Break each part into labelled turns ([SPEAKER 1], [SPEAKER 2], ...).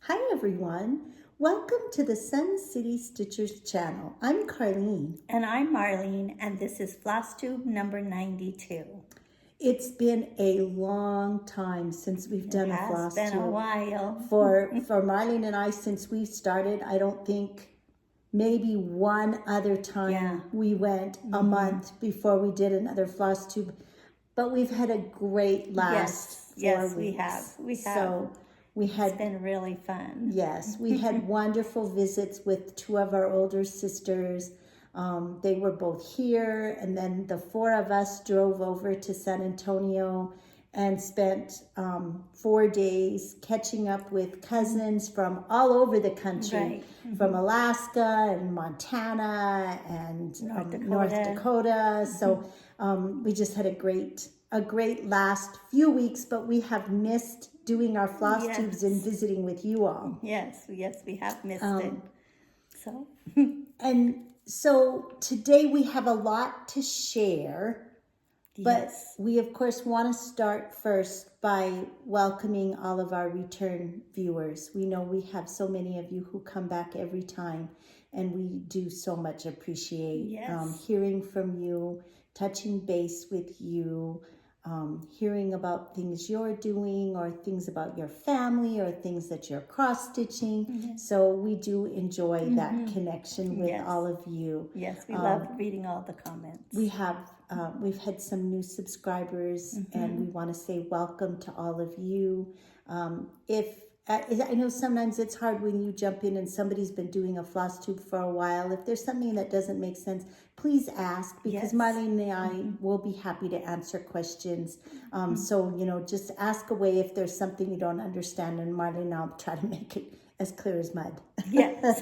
[SPEAKER 1] Hi everyone, welcome to the Sun City Stitchers channel. I'm Carlene.
[SPEAKER 2] And I'm Marlene, and this is Flosstube number 92.
[SPEAKER 1] It's been a long time since we've done a Flosstube.
[SPEAKER 2] It's been a while.
[SPEAKER 1] For Marlene and I, since we started, I don't think maybe one other time we went a month before we did another Flosstube. But we've had a great last 4 weeks.
[SPEAKER 2] We have.
[SPEAKER 1] So it's
[SPEAKER 2] been really fun.
[SPEAKER 1] Yes, we had wonderful visits with two of our older sisters. They were both here, and then the four of us drove over to San Antonio and spent 4 days catching up with cousins from all over the country, from Alaska and Montana and North Dakota. So we just had a great last few weeks, but we have missed doing our floss tubes and visiting with you all.
[SPEAKER 2] Yes, we have missed it. So
[SPEAKER 1] and so today we have a lot to share, but we of course want to start first by welcoming all of our return viewers. We know we have so many of you who come back every time, and we do so much appreciate hearing from you, touching base with you, hearing about things you're doing or things about your family or things that you're cross-stitching. So we do enjoy that connection with all of you.
[SPEAKER 2] Yes, we love reading all the comments.
[SPEAKER 1] We have, we've had some new subscribers, and we want to say welcome to all of you. I know sometimes it's hard when you jump in and somebody's been doing a floss tube for a while. If there's something that doesn't make sense, please ask, because Marlene and I will be happy to answer questions. So, just ask away if there's something you don't understand, and Marlene and I'll try to make it as clear as mud.
[SPEAKER 2] Yes.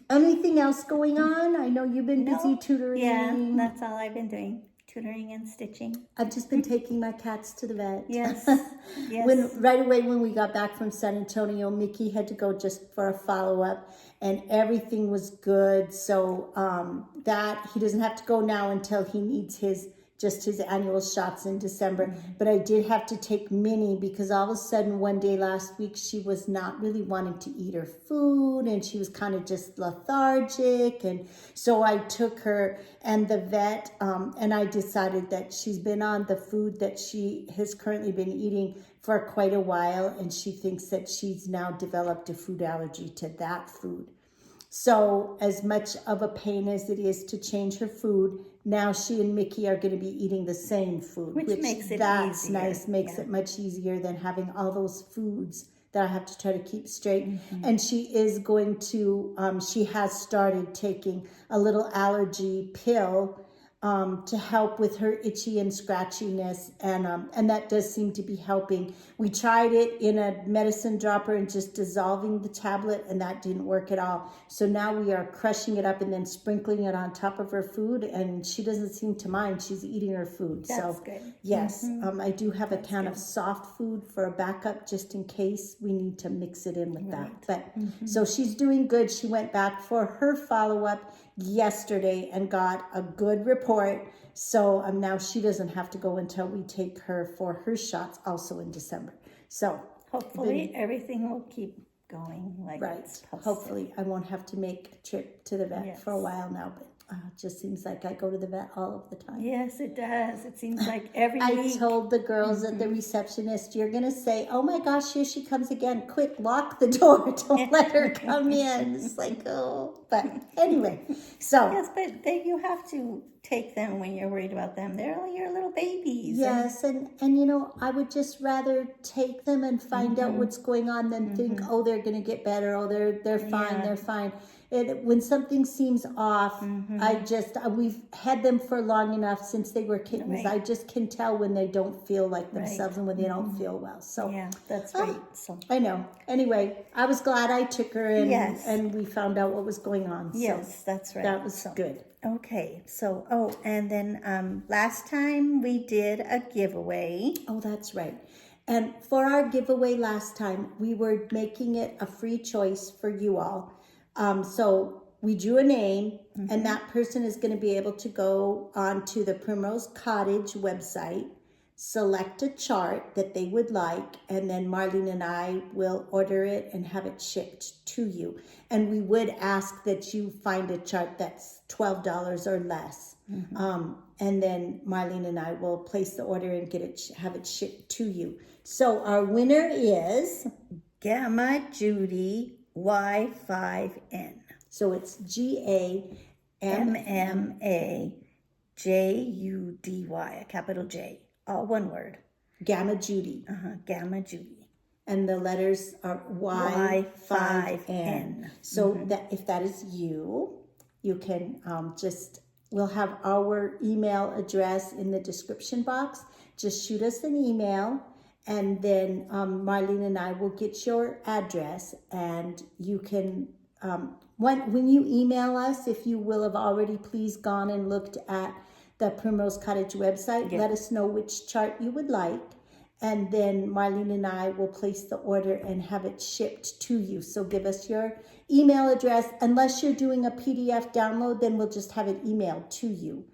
[SPEAKER 1] Anything else going on? I know you've been busy tutoring.
[SPEAKER 2] Yeah, that's all I've been doing. Tutoring and stitching.
[SPEAKER 1] I've just been taking my cats to the vet.
[SPEAKER 2] Yes.
[SPEAKER 1] Right away when we got back from San Antonio, Mickey had to go just for a follow-up, and everything was good. So that he doesn't have to go now until he needs his annual shots in December. But I did have to take Minnie because all of a sudden one day last week she was not really wanting to eat her food, and she was kind of just lethargic. And so I took her, and the vet, and I decided that she's been on the food that she has currently been eating for quite a while, and she thinks that she's now developed a food allergy to that food. So as much of a pain as it is to change her food, now she and Mickey are going to be eating the same food.
[SPEAKER 2] Which makes it
[SPEAKER 1] that's
[SPEAKER 2] easier.
[SPEAKER 1] Nice, makes it much easier than having all those foods that I have to try to keep straight. And she is going to, she has started taking a little allergy pill to help with her itchy and scratchiness, and that does seem to be helping. We tried it in a medicine dropper and just dissolving the tablet, and that didn't work at all. So now we are crushing it up and then sprinkling it on top of her food, and she doesn't seem to mind. She's eating her food.
[SPEAKER 2] That's good.
[SPEAKER 1] Yes, I do have a can of soft food for a backup just in case we need to mix it in with that. But so she's doing good. She went back for her follow-up yesterday and got a good report. So now she doesn't have to go until we take her for her shots also in December. So
[SPEAKER 2] hopefully everything will keep going like it's supposed
[SPEAKER 1] hopefully I won't have to make a trip to the vet for a while now, but it just seems like I go to the vet all of the time.
[SPEAKER 2] Yes, it does. It seems like every week.
[SPEAKER 1] I told the girls at the receptionist, you're going to say, oh my gosh, here she comes again. Quick, lock the door. Don't let her come in. It's like, oh. But anyway, so.
[SPEAKER 2] Yes, but you have to take them when you're worried about them. They're your little babies.
[SPEAKER 1] Yes, and I would just rather take them and find out what's going on than think, oh, they're going to get better. Oh, they're fine. They're fine. When something seems off, we've had them for long enough since they were kittens. I just can tell when they don't feel like themselves and when they don't feel well. So
[SPEAKER 2] yeah, that's right. So
[SPEAKER 1] I know. Anyway, I was glad I took her in, and we found out what was going on. So
[SPEAKER 2] yes, that's right.
[SPEAKER 1] That was good.
[SPEAKER 2] Okay, so and then last time we did a giveaway.
[SPEAKER 1] Oh, that's right. And for our giveaway last time, we were making it a free choice for you all. So we drew a name, and that person is going to be able to go onto the Primrose Cottage website, select a chart that they would like, and then Marlene and I will order it and have it shipped to you. And we would ask that you find a chart that's $12 or less. And then Marlene and I will place the order and have it shipped to you. So our winner is
[SPEAKER 2] Gamma Judy Y5N.
[SPEAKER 1] So it's
[SPEAKER 2] GAMMAJUDY, a capital J, all one word.
[SPEAKER 1] Gamma Judy.
[SPEAKER 2] Gamma Judy.
[SPEAKER 1] And the letters are Y5N. So that if that is you, you can we'll have our email address in the description box. Just shoot us an email, and then Marlene and I will get your address, and you can, when you email us, if you will have already please gone and looked at the Primrose Cottage website, let us know which chart you would like. And then Marlene and I will place the order and have it shipped to you. So give us your email address. Unless you're doing a PDF download, then we'll just have it emailed to you.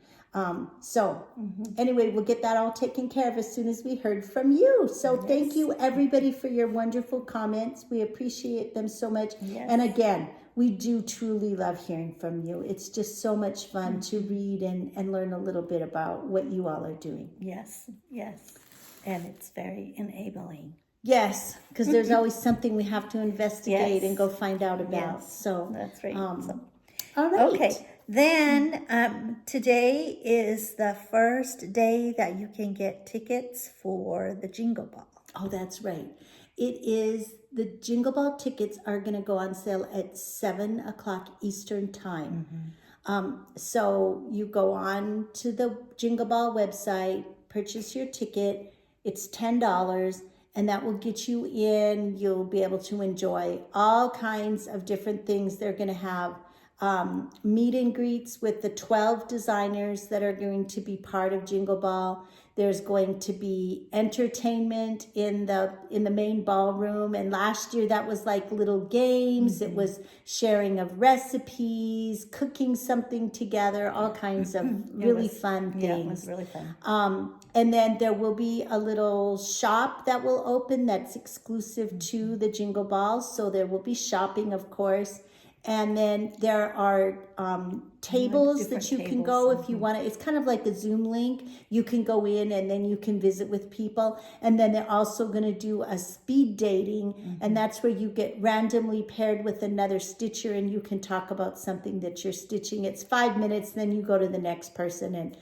[SPEAKER 1] Anyway, we'll get that all taken care of as soon as we heard from you. So thank you everybody for your wonderful comments. We appreciate them so much. And again, we do truly love hearing from you. It's just so much fun to read and learn a little bit about what you all are doing.
[SPEAKER 2] Yes. And it's very enabling.
[SPEAKER 1] Yes, because there's always something we have to investigate and go find out about. So
[SPEAKER 2] that's right.
[SPEAKER 1] All right.
[SPEAKER 2] Okay. Then today is the first day that you can get tickets for the Jingle Ball.
[SPEAKER 1] Oh, that's right. It is, the Jingle Ball tickets are going to go on sale at 7 o'clock Eastern time. So you go on to the Jingle Ball website, purchase your ticket. It's $10, and that will get you in. You'll be able to enjoy all kinds of different things. They're going to have meet and greets with the 12 designers that are going to be part of Jingle Ball. There's going to be entertainment in the main ballroom, and last year that was like little games. It was sharing of recipes, cooking something together, all kinds of really fun things.
[SPEAKER 2] Yeah, it was really fun.
[SPEAKER 1] And then there will be a little shop that will open that's exclusive to the Jingle Ball. So there will be shopping, of course. And then there are tables that you can go if you want to. It's kind of like a Zoom link. You can go in and then you can visit with people. And then they're also going to do a speed dating. And that's where you get randomly paired with another stitcher and you can talk about something that you're stitching. It's 5 minutes, then you go to the next person. And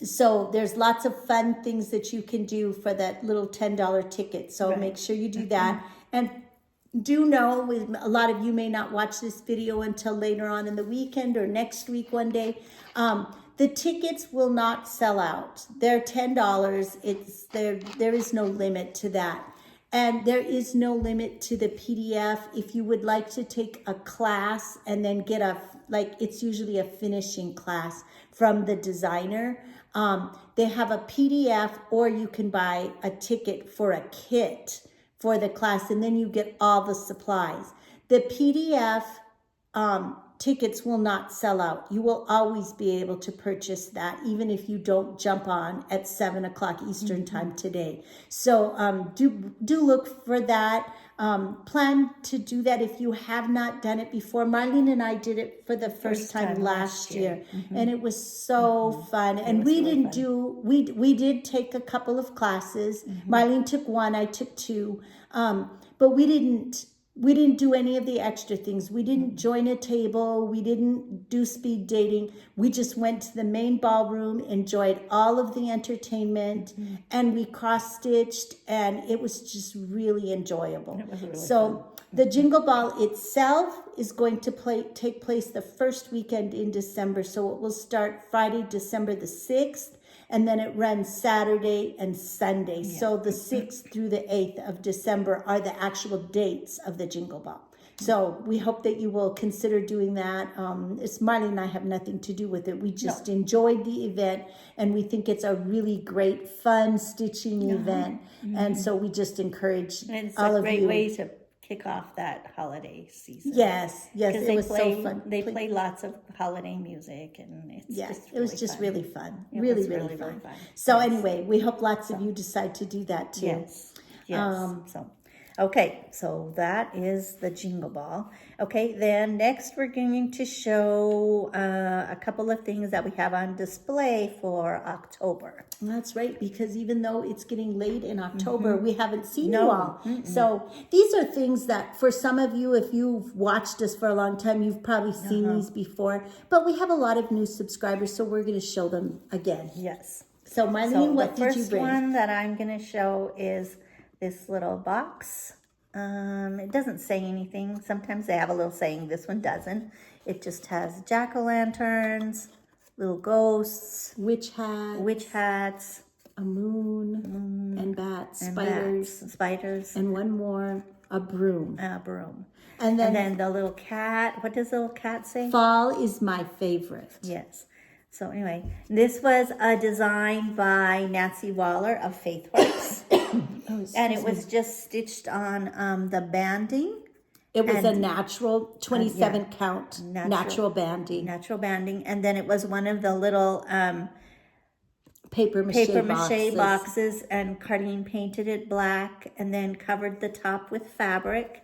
[SPEAKER 1] so there's lots of fun things that you can do for that little $10 ticket. So make sure you do that. And do know, a lot of you may not watch this video until later on in the weekend or next week one day. The tickets will not sell out. They're $10. There is no limit to that. And there is no limit to the PDF. If you would like to take a class and then get it's usually a finishing class from the designer. They have a PDF, or you can buy a ticket for a kit for the class, and then you get all the supplies. The PDF tickets will not sell out. You will always be able to purchase that, even if you don't jump on at 7 o'clock Eastern time today. So do look for that. Plan to do that if you have not done it before. Marlene and I did it for the first time last year, and it was so fun. And we did take a couple of classes. Marlene took one, I took two, but we didn't do any of the extra things. We didn't join a table. We didn't do speed dating. We just went to the main ballroom, enjoyed all of the entertainment, and we cross-stitched, and it was just really enjoyable.
[SPEAKER 2] It was really
[SPEAKER 1] fun. The Jingle Ball itself is going to take place the first weekend in December. So it will start Friday, December the 6th. And then it runs Saturday and Sunday. So the 6th through the 8th of December are the actual dates of the Jingle Ball. So we hope that you will consider doing that. Marlene and I have nothing to do with it. We just enjoyed the event, and we think it's a really great, fun stitching event. And so we just encourage
[SPEAKER 2] and it's
[SPEAKER 1] all
[SPEAKER 2] a
[SPEAKER 1] of
[SPEAKER 2] great
[SPEAKER 1] you.
[SPEAKER 2] way to kick off that holiday season.
[SPEAKER 1] Yes,
[SPEAKER 2] Because
[SPEAKER 1] it
[SPEAKER 2] they
[SPEAKER 1] was
[SPEAKER 2] play,
[SPEAKER 1] so fun.
[SPEAKER 2] they play lots of holiday music, and it's
[SPEAKER 1] Yes,
[SPEAKER 2] just
[SPEAKER 1] it was
[SPEAKER 2] really
[SPEAKER 1] just
[SPEAKER 2] fun.
[SPEAKER 1] really fun.
[SPEAKER 2] It
[SPEAKER 1] Really,
[SPEAKER 2] was
[SPEAKER 1] really,
[SPEAKER 2] really,
[SPEAKER 1] fun.
[SPEAKER 2] really fun.
[SPEAKER 1] So
[SPEAKER 2] Yes.
[SPEAKER 1] anyway, we hope lots of you decide to do that too.
[SPEAKER 2] Yes. So, okay, so that is the Jingle Ball. Okay, then next we're going to show a couple of things that we have on display for October.
[SPEAKER 1] That's right, because even though it's getting late in October, we haven't seen
[SPEAKER 2] No.
[SPEAKER 1] you all. So these are things that for some of you, if you've watched us for a long time, you've probably seen these before. But we have a lot of new subscribers, so we're going to show them again.
[SPEAKER 2] Yes.
[SPEAKER 1] So Marlene,
[SPEAKER 2] So
[SPEAKER 1] what
[SPEAKER 2] the
[SPEAKER 1] did you
[SPEAKER 2] first
[SPEAKER 1] bring?
[SPEAKER 2] one that I'm going to show is this little box. It doesn't say anything. Sometimes they have a little saying. This one doesn't. It just has jack-o'-lanterns, little ghosts,
[SPEAKER 1] Witch
[SPEAKER 2] hats,
[SPEAKER 1] a moon, and bats,
[SPEAKER 2] and
[SPEAKER 1] spiders,
[SPEAKER 2] spiders,
[SPEAKER 1] and one more, a broom.
[SPEAKER 2] a broom.
[SPEAKER 1] And
[SPEAKER 2] then the little cat. What does the little cat say?
[SPEAKER 1] fall is my favorite.
[SPEAKER 2] Yes. So anyway, this was a design by Nancy Waller of Faithworks. And it was just stitched on the banding.
[SPEAKER 1] It was a natural 27 count natural banding.
[SPEAKER 2] Natural banding. And then it was one of the little
[SPEAKER 1] Paper mache
[SPEAKER 2] boxes, and Cardine painted it black and then covered the top with fabric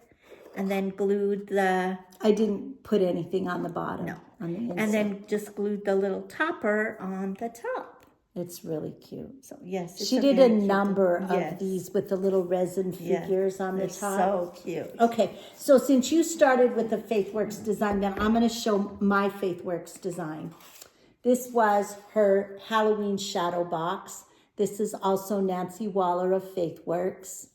[SPEAKER 2] and then glued the...
[SPEAKER 1] I didn't put anything on the bottom.
[SPEAKER 2] No.
[SPEAKER 1] On the inside.
[SPEAKER 2] And then just glued the little topper on the top.
[SPEAKER 1] It's really cute.
[SPEAKER 2] So yes,
[SPEAKER 1] She did a number of these with the little resin figures on the top.
[SPEAKER 2] So cute.
[SPEAKER 1] Okay, so since you started with the Faithworks design, then I'm going to show my Faithworks design. This was her Halloween shadow box. This is also Nancy Waller of Faithworks.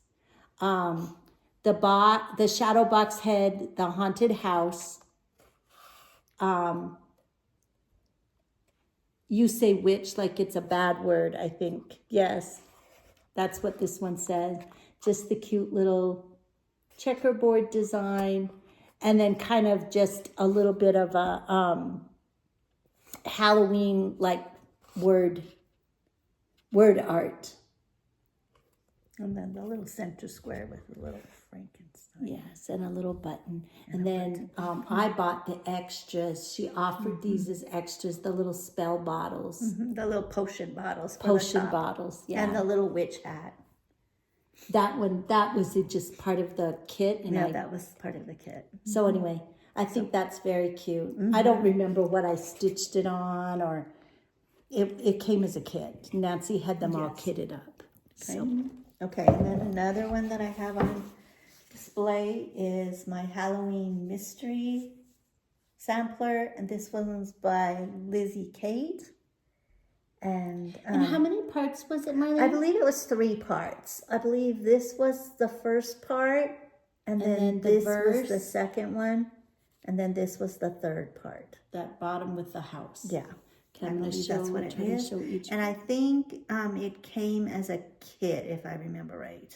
[SPEAKER 1] The shadow box had the haunted house. You say witch like it's a bad word, I think. Yes, that's what this one said. Just the cute little checkerboard design. And then kind of just a little bit of a Halloween like word art.
[SPEAKER 2] And then the little center square with the little Frankenstein.
[SPEAKER 1] Yes, and a little button. And then I bought the extras. She offered these as extras, the little spell bottles.
[SPEAKER 2] The little potion bottles.
[SPEAKER 1] Potion bottles, yeah.
[SPEAKER 2] And the little witch hat.
[SPEAKER 1] That was it, just part of the kit. And
[SPEAKER 2] that was part of the kit.
[SPEAKER 1] So anyway, I think that's very cute. I don't remember what I stitched it on, or it came as a kit. Nancy had them all kitted up.
[SPEAKER 2] Okay, and then another one that I have on display is my Halloween mystery sampler, and this one's by Lizzie Kate. And
[SPEAKER 1] how many parts was it, Marlene?
[SPEAKER 2] I believe it was 3 parts. I believe this was the first part, and then this was the second one, and then this was the third part.
[SPEAKER 1] That bottom with the house.
[SPEAKER 2] Yeah.
[SPEAKER 1] Okay, I'm going to show,
[SPEAKER 2] that's what it is.
[SPEAKER 1] show each.
[SPEAKER 2] And I think it came as a kit, if I remember right.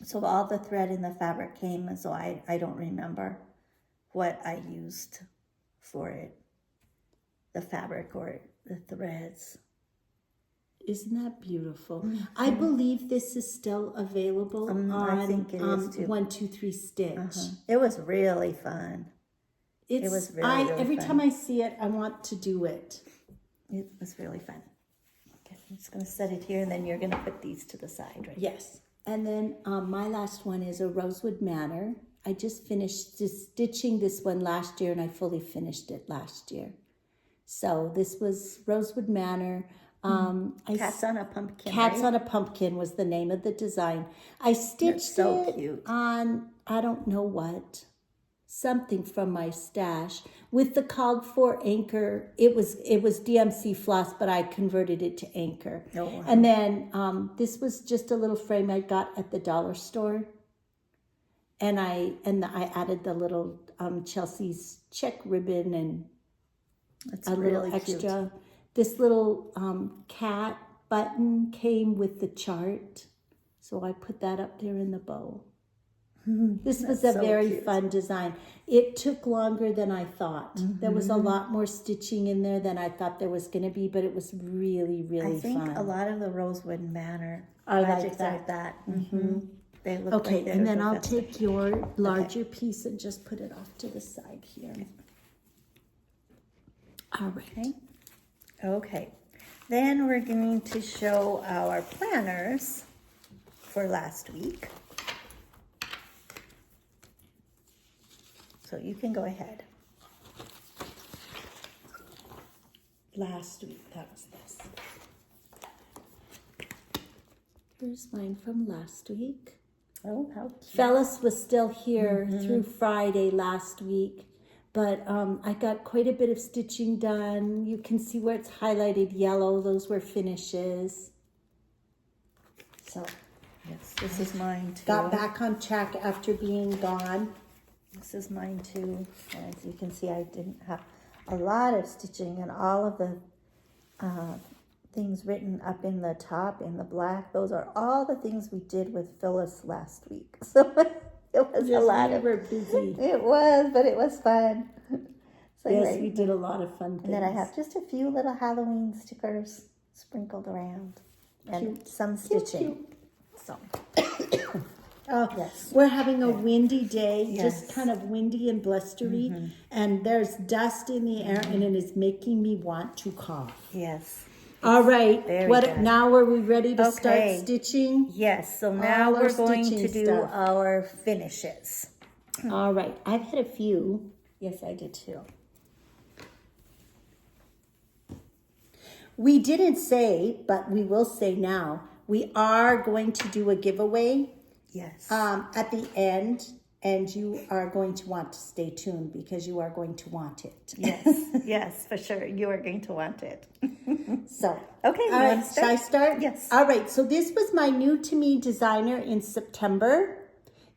[SPEAKER 2] So all the thread and the fabric came, so I don't remember what I used for it. The fabric or the threads.
[SPEAKER 1] Isn't that beautiful? I believe this is still available on
[SPEAKER 2] I think it is too.
[SPEAKER 1] 1, 2, 3 Stitch.
[SPEAKER 2] It was really fun. It was really
[SPEAKER 1] every
[SPEAKER 2] fun.
[SPEAKER 1] time I see it, I want to do it.
[SPEAKER 2] It was really fun. Okay, I'm just going to set it here, and then you're going to put these to the side, right?
[SPEAKER 1] Yes. And then my last one is a Rosewood Manor. I just finished stitching this one last year, and I fully finished it last year. So this was Rosewood Manor.
[SPEAKER 2] Cats on a Pumpkin.
[SPEAKER 1] Cats on a Pumpkin was the name of the design. I stitched it
[SPEAKER 2] cute.
[SPEAKER 1] on, I don't know what, something from my stash with the called for anchor. It was DMC floss, but I converted it to anchor.
[SPEAKER 2] Oh, wow.
[SPEAKER 1] And then this was just a little frame I got at the dollar store. And I added the little Chelsea's check ribbon and
[SPEAKER 2] That's
[SPEAKER 1] a little
[SPEAKER 2] really
[SPEAKER 1] extra.
[SPEAKER 2] Cute.
[SPEAKER 1] This little cat button came with the chart. So I put that up there in the bow. This was
[SPEAKER 2] That's
[SPEAKER 1] a
[SPEAKER 2] so
[SPEAKER 1] very
[SPEAKER 2] cute.
[SPEAKER 1] fun design. It took longer than I thought. There was a lot more stitching in there than I thought there was going to be, but it was really, really
[SPEAKER 2] I think
[SPEAKER 1] fun.
[SPEAKER 2] a lot of the Rosewood Manor
[SPEAKER 1] I like
[SPEAKER 2] projects
[SPEAKER 1] that.
[SPEAKER 2] are that. They look
[SPEAKER 1] Okay,
[SPEAKER 2] like they're
[SPEAKER 1] and then
[SPEAKER 2] the
[SPEAKER 1] I'll
[SPEAKER 2] best.
[SPEAKER 1] take your larger piece and just put it off to the side here. All right.
[SPEAKER 2] Okay. Okay. Then we're going to show our planners for last week. So you can go ahead.
[SPEAKER 1] Last week, that was this. Here's mine from last week.
[SPEAKER 2] Oh, how cute.
[SPEAKER 1] Phyllis was still here through Friday last week, but I got quite a bit of stitching done. You can see where it's highlighted yellow. Those were finishes. So
[SPEAKER 2] Yes, this is mine too.
[SPEAKER 1] got back on track after being gone.
[SPEAKER 2] This is mine too. As you can see, I didn't have a lot of stitching, and all of the things written up in the top in the black, those are all the things we did with Phyllis last week. So it was a lot of...
[SPEAKER 1] We were busy.
[SPEAKER 2] It was, but it was fun. So
[SPEAKER 1] Yes,
[SPEAKER 2] anyway,
[SPEAKER 1] we did a lot of fun things.
[SPEAKER 2] and then I have just a few little Halloween stickers sprinkled around. And
[SPEAKER 1] Cute.
[SPEAKER 2] some stitching. So,
[SPEAKER 1] Oh,
[SPEAKER 2] yes.
[SPEAKER 1] we're having a windy day,
[SPEAKER 2] Yes.
[SPEAKER 1] just kind of windy and blustery, and there's dust in the air, and it is making me want to cough.
[SPEAKER 2] Yes.
[SPEAKER 1] All right,
[SPEAKER 2] very
[SPEAKER 1] what
[SPEAKER 2] good.
[SPEAKER 1] now are we ready to
[SPEAKER 2] Okay.
[SPEAKER 1] start stitching?
[SPEAKER 2] Yes, so now
[SPEAKER 1] All our
[SPEAKER 2] we're going to
[SPEAKER 1] stitching
[SPEAKER 2] do
[SPEAKER 1] stuff.
[SPEAKER 2] our finishes.
[SPEAKER 1] All right, I've had a few.
[SPEAKER 2] Yes, I did too.
[SPEAKER 1] We didn't say, but we will say now, we are going to do a giveaway
[SPEAKER 2] Yes.
[SPEAKER 1] at the end, and you are going to want to stay tuned because you are going to want it.
[SPEAKER 2] Yes, yes, for sure. You are going to want it.
[SPEAKER 1] So,
[SPEAKER 2] Okay, you
[SPEAKER 1] all
[SPEAKER 2] wanna
[SPEAKER 1] right,
[SPEAKER 2] start?
[SPEAKER 1] should I start?
[SPEAKER 2] Yes.
[SPEAKER 1] All right, so this was my new to me designer in September.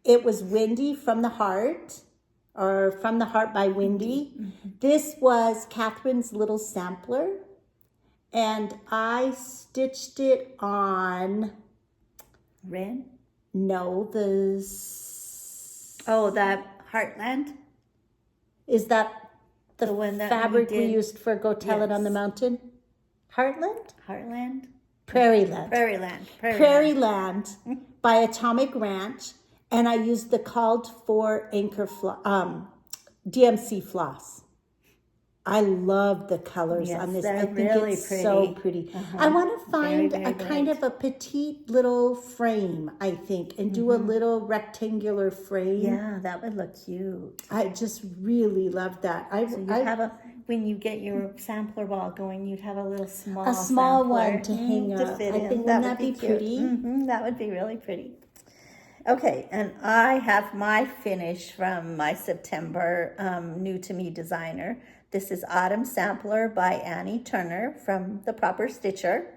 [SPEAKER 1] It was Wendy from the Heart, or From the Heart by Wendy. This was Catherine's little sampler, and I stitched it on,
[SPEAKER 2] Ren?
[SPEAKER 1] no,
[SPEAKER 2] Oh, that Heartland?
[SPEAKER 1] is that
[SPEAKER 2] The one that
[SPEAKER 1] fabric we
[SPEAKER 2] did?
[SPEAKER 1] used for Go Tell It on the
[SPEAKER 2] Yes.
[SPEAKER 1] Mountain? Heartland?
[SPEAKER 2] Heartland?
[SPEAKER 1] Prairieland.
[SPEAKER 2] Prairieland.
[SPEAKER 1] Prairie Land by Atomic Ranch, and I used the called for anchor DMC floss. I love the colors
[SPEAKER 2] Yes,
[SPEAKER 1] on this.
[SPEAKER 2] they're
[SPEAKER 1] I think
[SPEAKER 2] really
[SPEAKER 1] it's so
[SPEAKER 2] pretty.
[SPEAKER 1] pretty. I want to find
[SPEAKER 2] very
[SPEAKER 1] a kind
[SPEAKER 2] bright.
[SPEAKER 1] of a petite little frame, I think, and do a little rectangular frame.
[SPEAKER 2] Yeah, that would look cute.
[SPEAKER 1] I just really love that.
[SPEAKER 2] So you have when you get your sampler ball going, you'd have a little small
[SPEAKER 1] a small
[SPEAKER 2] sampler,
[SPEAKER 1] one to hang
[SPEAKER 2] to
[SPEAKER 1] up.
[SPEAKER 2] fit
[SPEAKER 1] I
[SPEAKER 2] in.
[SPEAKER 1] think
[SPEAKER 2] That
[SPEAKER 1] wouldn't that be
[SPEAKER 2] cute.
[SPEAKER 1] pretty?
[SPEAKER 2] That would be really pretty. Okay, and I have my finish from my September new to me designer. This is Autumn Sampler by Annie Turner from The Proper Stitcher.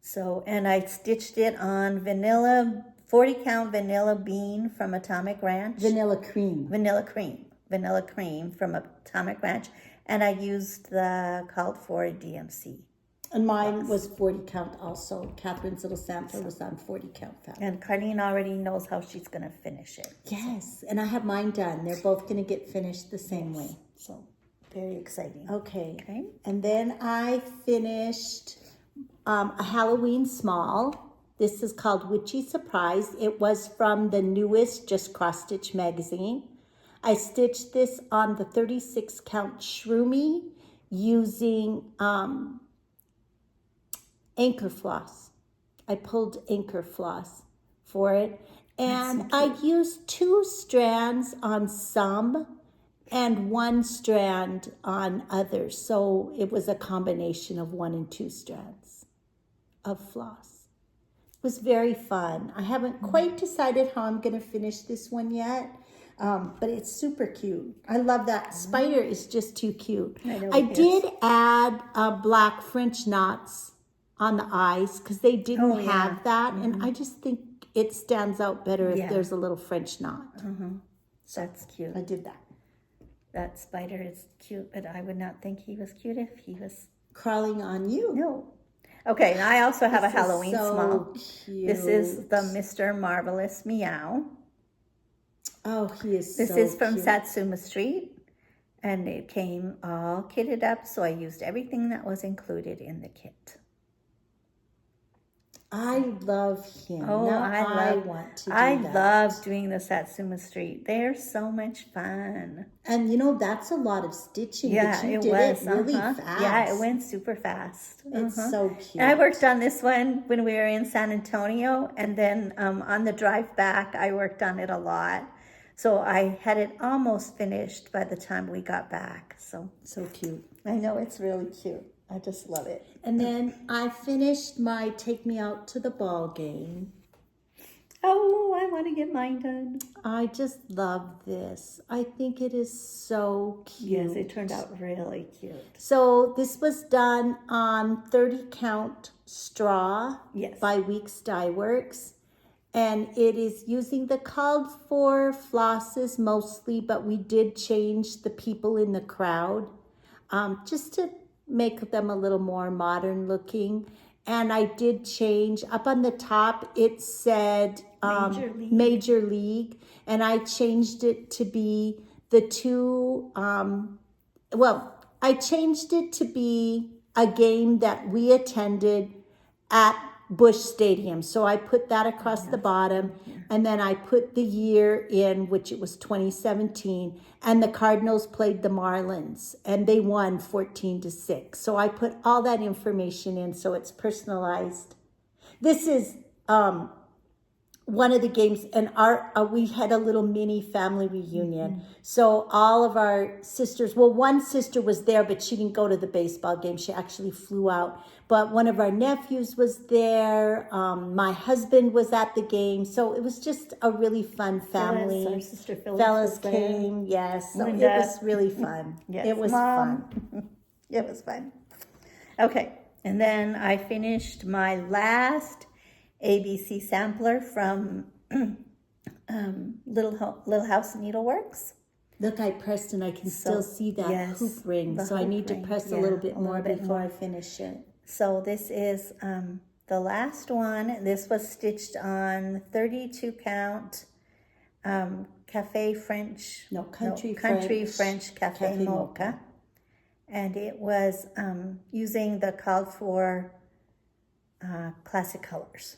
[SPEAKER 2] So, and I stitched it on 40 count vanilla bean from Atomic Ranch.
[SPEAKER 1] Vanilla cream.
[SPEAKER 2] Vanilla cream from Atomic Ranch. And I used the called for DMC.
[SPEAKER 1] And mine was 40 count also. Catherine's little sampler was on 40 count fabric.
[SPEAKER 2] And Carlene already knows how she's going to finish it.
[SPEAKER 1] Yes, and I have mine done. They're both going to get finished the same way.
[SPEAKER 2] So, very exciting.
[SPEAKER 1] Okay.
[SPEAKER 2] Okay.
[SPEAKER 1] And then I finished a Halloween small. This is called Witchy Surprise. It was from the newest Just Cross Stitch magazine. I stitched this on the 36 count shroomy using anchor floss. I pulled anchor floss for it. And I used 2 strands on some and 1 strand on others. So it was a combination of 1 and 2 strands of floss. It was very fun. I haven't quite decided how I'm going to finish this one yet. But it's super cute. I love that. Spider is just too cute. I did add black French knots on the eyes because they didn't have that, and I just think it stands out better if there's a little French knot.
[SPEAKER 2] So that's cute.
[SPEAKER 1] I did that.
[SPEAKER 2] That spider is cute, but I would not think he was cute if he was...
[SPEAKER 1] Crawling on you.
[SPEAKER 2] No. Okay, and I also have a
[SPEAKER 1] This is
[SPEAKER 2] Halloween
[SPEAKER 1] so
[SPEAKER 2] small.
[SPEAKER 1] cute.
[SPEAKER 2] This is the Mr. Marvelous Meow.
[SPEAKER 1] Oh, he is
[SPEAKER 2] This
[SPEAKER 1] so
[SPEAKER 2] is from
[SPEAKER 1] cute.
[SPEAKER 2] Satsuma Street, and it came all kitted up, so I used everything that was included in the kit.
[SPEAKER 1] I love him.
[SPEAKER 2] Oh,
[SPEAKER 1] now
[SPEAKER 2] I
[SPEAKER 1] want to do
[SPEAKER 2] I
[SPEAKER 1] that.
[SPEAKER 2] love doing the Satsuma Street. They're so much fun.
[SPEAKER 1] And you know, that's a lot of stitching,
[SPEAKER 2] Yeah,
[SPEAKER 1] but you
[SPEAKER 2] it
[SPEAKER 1] did
[SPEAKER 2] was
[SPEAKER 1] it really fast.
[SPEAKER 2] Yeah, it went super fast.
[SPEAKER 1] It's so cute.
[SPEAKER 2] And I worked on this one when we were in San Antonio, and then on the drive back, I worked on it a lot. So I had it almost finished by the time we got back. So
[SPEAKER 1] cute.
[SPEAKER 2] I know it's really cute. I just love it.
[SPEAKER 1] And then I finished my Take Me Out to the Ball game.
[SPEAKER 2] Oh, I want to get mine done.
[SPEAKER 1] I just love this. I think it is so cute.
[SPEAKER 2] Yes, it turned out really cute.
[SPEAKER 1] So this was done on 30 count straw
[SPEAKER 2] Yes.
[SPEAKER 1] by Weeks Dye Works. And it is using the called for flosses mostly, but we did change the people in the crowd just to make them a little more modern looking. And I did change, up on the top, it said Major League. And I changed it to be the two, I changed it to be a game that we attended at Busch Stadium. So I put that across the bottom, and then I put the year in, which it was 2017, and the Cardinals played the Marlins, and they won 14-6. So I put all that information in, so it's personalized. This is one of the games, and we had a little mini family reunion. So all of our sisters, well, one sister was there, but she didn't go to the baseball game. She actually flew out. But one of our nephews was there. My husband was at the game. So it was just a really fun family.
[SPEAKER 2] Our sister Phyllis
[SPEAKER 1] Fellas
[SPEAKER 2] was
[SPEAKER 1] came, yes. So
[SPEAKER 2] Linda.
[SPEAKER 1] it was really fun.
[SPEAKER 2] Yes,
[SPEAKER 1] It was
[SPEAKER 2] Mom.
[SPEAKER 1] fun.
[SPEAKER 2] It was fun. Okay, and then I finished my last ABC sampler from Little House Needleworks.
[SPEAKER 1] Look, I pressed and I can still see that hoop ring. So I need to press a little bit more before I finish it.
[SPEAKER 2] So this is the last one. This was stitched on 32 count Country French Cafe Mocha. And it was using the called for classic colors.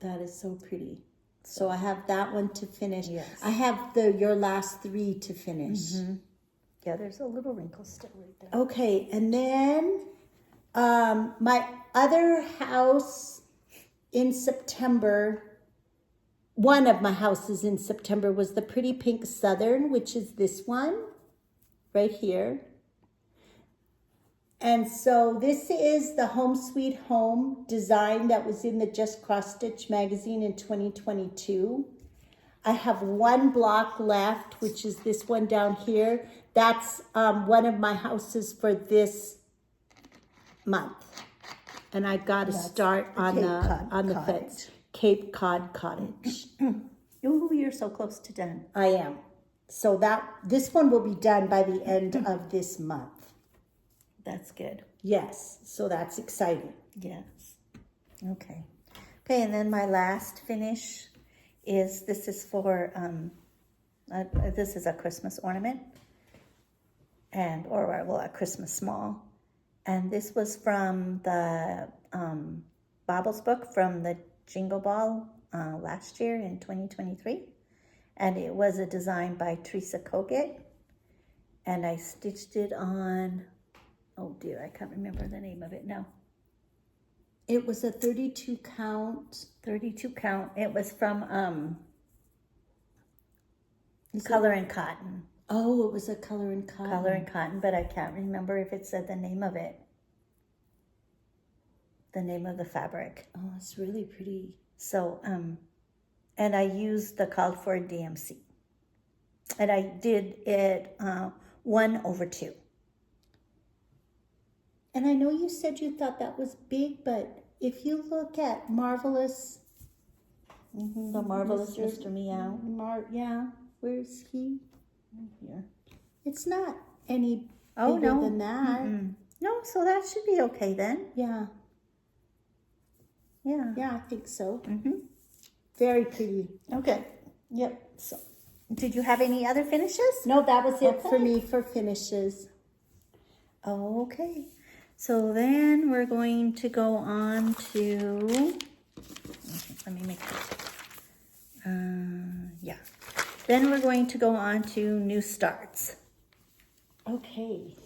[SPEAKER 1] That is so pretty. So I have that one to finish.
[SPEAKER 2] Yes.
[SPEAKER 1] I have your last three to finish.
[SPEAKER 2] Yeah, there's a little wrinkle still right there.
[SPEAKER 1] Okay, and then my other house in September, one of my houses in September was the Pretty Pink Southern, which is this one right here. And so this is the Home Sweet Home design that was in the Just Cross Stitch magazine in 2022. I have one block left, which is this one down here. That's one of my houses for this month. And I got to start on the fence. Cape Cod Cottage.
[SPEAKER 2] Ooh, you're so close to done.
[SPEAKER 1] I am. So this one will be done by the end of this month.
[SPEAKER 2] That's good.
[SPEAKER 1] Yes, so that's exciting.
[SPEAKER 2] Yes. Okay. Okay, and then my last finish is, this is for, this is a Christmas ornament, or a Christmas small. And this was from the Baubles book from the Jingle Ball last year in 2023. And it was a design by Teresa Kogut. And I stitched it on, oh dear, I can't remember the name of it now.
[SPEAKER 1] It was a 32 count.
[SPEAKER 2] 32 count. It was from Color and Cotton.
[SPEAKER 1] Oh, it was a Color and Cotton.
[SPEAKER 2] Color and Cotton, but I can't remember if it said the name of it. The name of the fabric.
[SPEAKER 1] Oh, it's really pretty.
[SPEAKER 2] So, and I used the called for DMC. And I did it 1/2.
[SPEAKER 1] And I know you said you thought that was big, but if you look at Marvelous...
[SPEAKER 2] The Marvelous Mr. Meow.
[SPEAKER 1] Yeah, where's he?
[SPEAKER 2] Here.
[SPEAKER 1] It's not any
[SPEAKER 2] Oh,
[SPEAKER 1] bigger
[SPEAKER 2] no.
[SPEAKER 1] than that.
[SPEAKER 2] Mm-mm. No, so that should be okay then.
[SPEAKER 1] Yeah,
[SPEAKER 2] Yeah.
[SPEAKER 1] yeah, I think so.
[SPEAKER 2] Mm-hmm.
[SPEAKER 1] Very pretty.
[SPEAKER 2] Okay. Yep. So, did you have any other finishes?
[SPEAKER 1] No, that was it for
[SPEAKER 2] Okay.
[SPEAKER 1] me for finishes.
[SPEAKER 2] Okay. So then we're going to go on to, let me make sure. Yeah. Then we're going to go on to new starts.
[SPEAKER 1] Okay.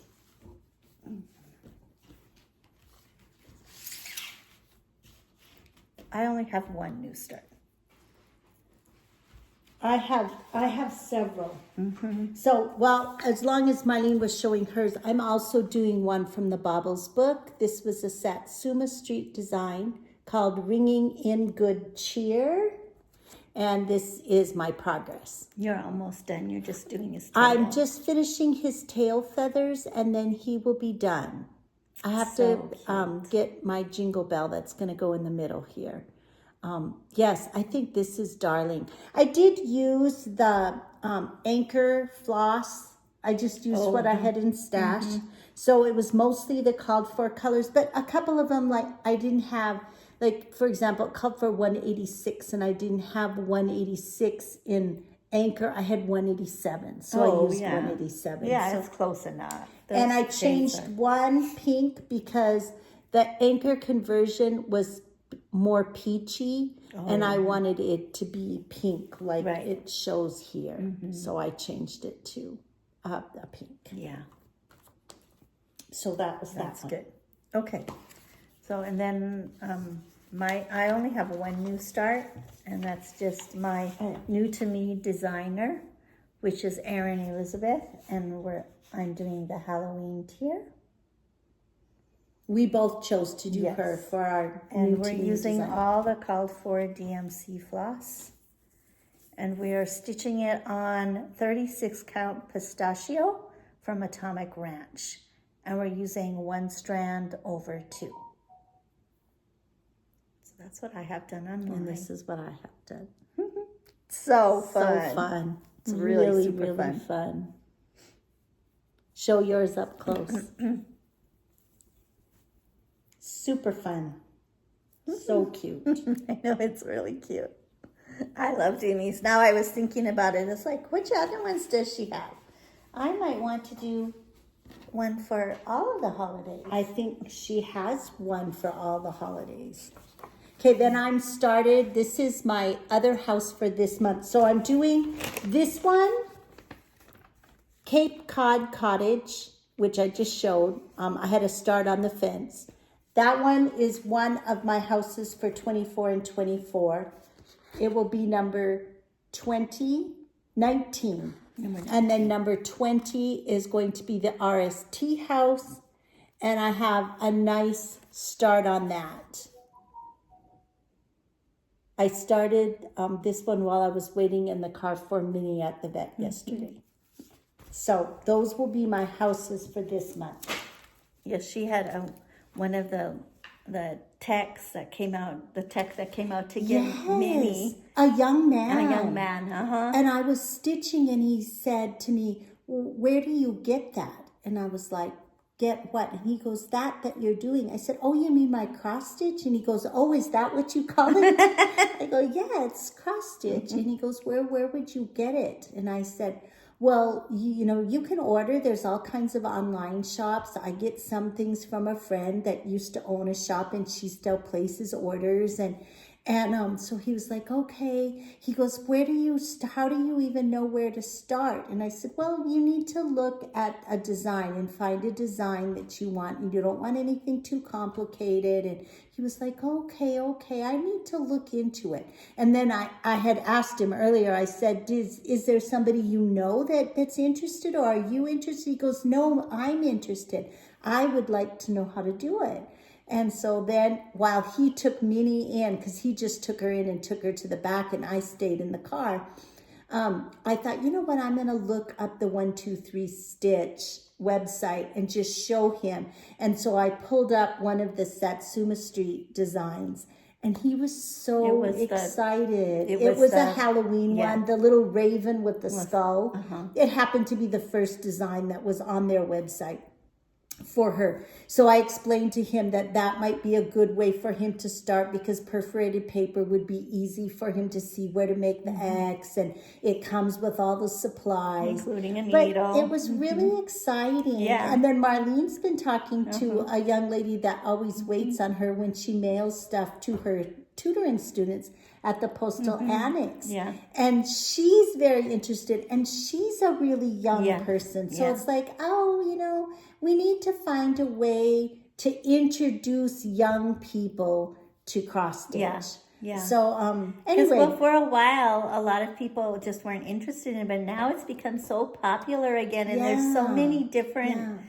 [SPEAKER 2] I only have one new start.
[SPEAKER 1] I have several. So, well, as long as Marlene was showing hers, I'm also doing one from the Baubles book. This was a Satsuma Street design called Ringing in Good Cheer. And this is my progress.
[SPEAKER 2] You're almost done. You're just doing his tail.
[SPEAKER 1] I'm just finishing his tail feathers and then he will be done. I have
[SPEAKER 2] So
[SPEAKER 1] to get my jingle bell that's going to go in the middle here. Yes, I think this is darling. I did use the anchor floss. I just used what I had in stash. So it was mostly the called for colors, but a couple of them, like I didn't have, like for example, it called for 186 and I didn't have 186 in anchor. I had 187. So I used 187.
[SPEAKER 2] Yeah,
[SPEAKER 1] So,
[SPEAKER 2] it's close enough.
[SPEAKER 1] and I
[SPEAKER 2] Those shades
[SPEAKER 1] changed
[SPEAKER 2] are-
[SPEAKER 1] one pink because the anchor conversion was more peachy and I wanted it to be pink like
[SPEAKER 2] Right.
[SPEAKER 1] it shows here. So I changed it to a pink.
[SPEAKER 2] Yeah,
[SPEAKER 1] So that was
[SPEAKER 2] that's
[SPEAKER 1] that one.
[SPEAKER 2] good. Okay. So, and then I only have one new start, and that's just my new to me designer, which is Erin Elizabeth, and I'm doing the Halloween tier.
[SPEAKER 1] We both chose to do
[SPEAKER 2] Yes.
[SPEAKER 1] her for our
[SPEAKER 2] And
[SPEAKER 1] new
[SPEAKER 2] we're
[SPEAKER 1] to me
[SPEAKER 2] using
[SPEAKER 1] design.
[SPEAKER 2] all the called for DMC floss. And we are stitching it on 36 count pistachio from Atomic Ranch. And we're using 1 strand over 2. So that's what I have done on mine.
[SPEAKER 1] And this is what I have done.
[SPEAKER 2] So fun.
[SPEAKER 1] So fun.
[SPEAKER 2] It's really super
[SPEAKER 1] really
[SPEAKER 2] fun.
[SPEAKER 1] fun. Show yours up close. Super fun. So cute.
[SPEAKER 2] I know, it's really cute. I love doing these. Now I was thinking about it. It's like, which other ones does she have? I might want to do one for all of the holidays.
[SPEAKER 1] I think she has one for all the holidays. Okay, then I'm started. This is my other house for this month. So I'm doing this one, Cape Cod Cottage, which I just showed. I had to start on the fence. That one is one of my houses for 24 and 24. It will be number 19. And then number 20 is going to be the RST house. And I have a nice start on that. I started this one while I was waiting in the car for Minnie at the vet yesterday. So those will be my houses for this month.
[SPEAKER 2] Yes, she had one of the techs that came out, the tech that came out to get Minnie.
[SPEAKER 1] A young man.
[SPEAKER 2] And a young man,
[SPEAKER 1] And I was stitching and he said to me, where do you get that? And I was like, get what? And he goes, that you're doing. I said, oh, you mean my cross stitch? And he goes, oh, is that what you call it? I go, yeah, it's cross stitch. And he goes, where would you get it? And I said, well, you can order. There's all kinds of online shops. I get some things from a friend that used to own a shop and she still places orders. And so he was like, okay. He goes, how do you even know where to start? And I said, well, you need to look at a design and find a design that you want. And you don't want anything too complicated. And he was like, okay, I need to look into it. And then I had asked him earlier, I said, is there somebody you know that's interested, or are you interested? He goes, no, I'm interested. I would like to know how to do it. And so then while he took Minnie in, because he just took her in and took her to the back and I stayed in the car, I thought, you know what, I'm going to look up the 123 Stitch website and just show him. And so I pulled up one of the Satsuma Street designs and he was so excited. It was a Halloween one, the little raven with the skull. It happened to be the first design that was on their website. for her. So I explained to him that that might be a good way for him to start, because perforated paper would be easy for him to see where to make the X, and it comes with all the supplies,
[SPEAKER 2] including a
[SPEAKER 1] but
[SPEAKER 2] needle.
[SPEAKER 1] it was really exciting.
[SPEAKER 2] Yeah.
[SPEAKER 1] And then Marlene's been talking to a young lady that always waits on her when she mails stuff to her tutoring students at the postal annex.
[SPEAKER 2] Yeah.
[SPEAKER 1] And she's very interested, and she's a really young person. So it's like, oh, you know, we need to find a way to introduce young people to cross stitch.
[SPEAKER 2] Yeah. Yeah.
[SPEAKER 1] So anyway,
[SPEAKER 2] well, for a while, a lot of people just weren't interested in it, but now it's become so popular again, and there's so many different.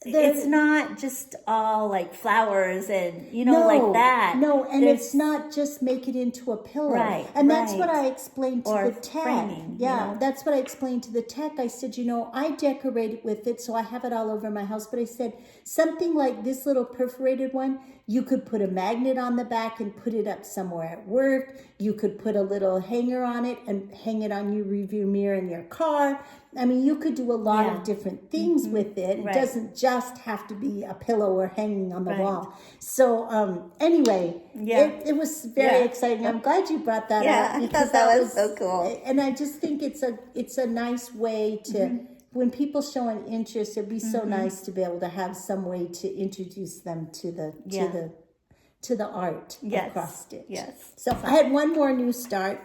[SPEAKER 2] It's not just all like flowers and like that.
[SPEAKER 1] No, and it's not just make it into a pillow.
[SPEAKER 2] Right.
[SPEAKER 1] And that's what I explained to the tech.
[SPEAKER 2] Framing,
[SPEAKER 1] that's what I explained to the tech. I said, I decorated with it, so I have it all over my house. But I said, something like this little perforated one, you could put a magnet on the back and put it up somewhere at work. You could put a little hanger on it and hang it on your review mirror in your car. I mean, you could do a lot of different things with it. It doesn't just have to be a pillow or hanging on the wall. So anyway, it was very exciting. I'm glad you brought that up.
[SPEAKER 2] I thought that was so cool.
[SPEAKER 1] And I just think it's a nice way to, when people show an interest, it'd be so nice to be able to have some way to introduce them to the art of cross stitch.
[SPEAKER 2] Yes.
[SPEAKER 1] So I had one more new start.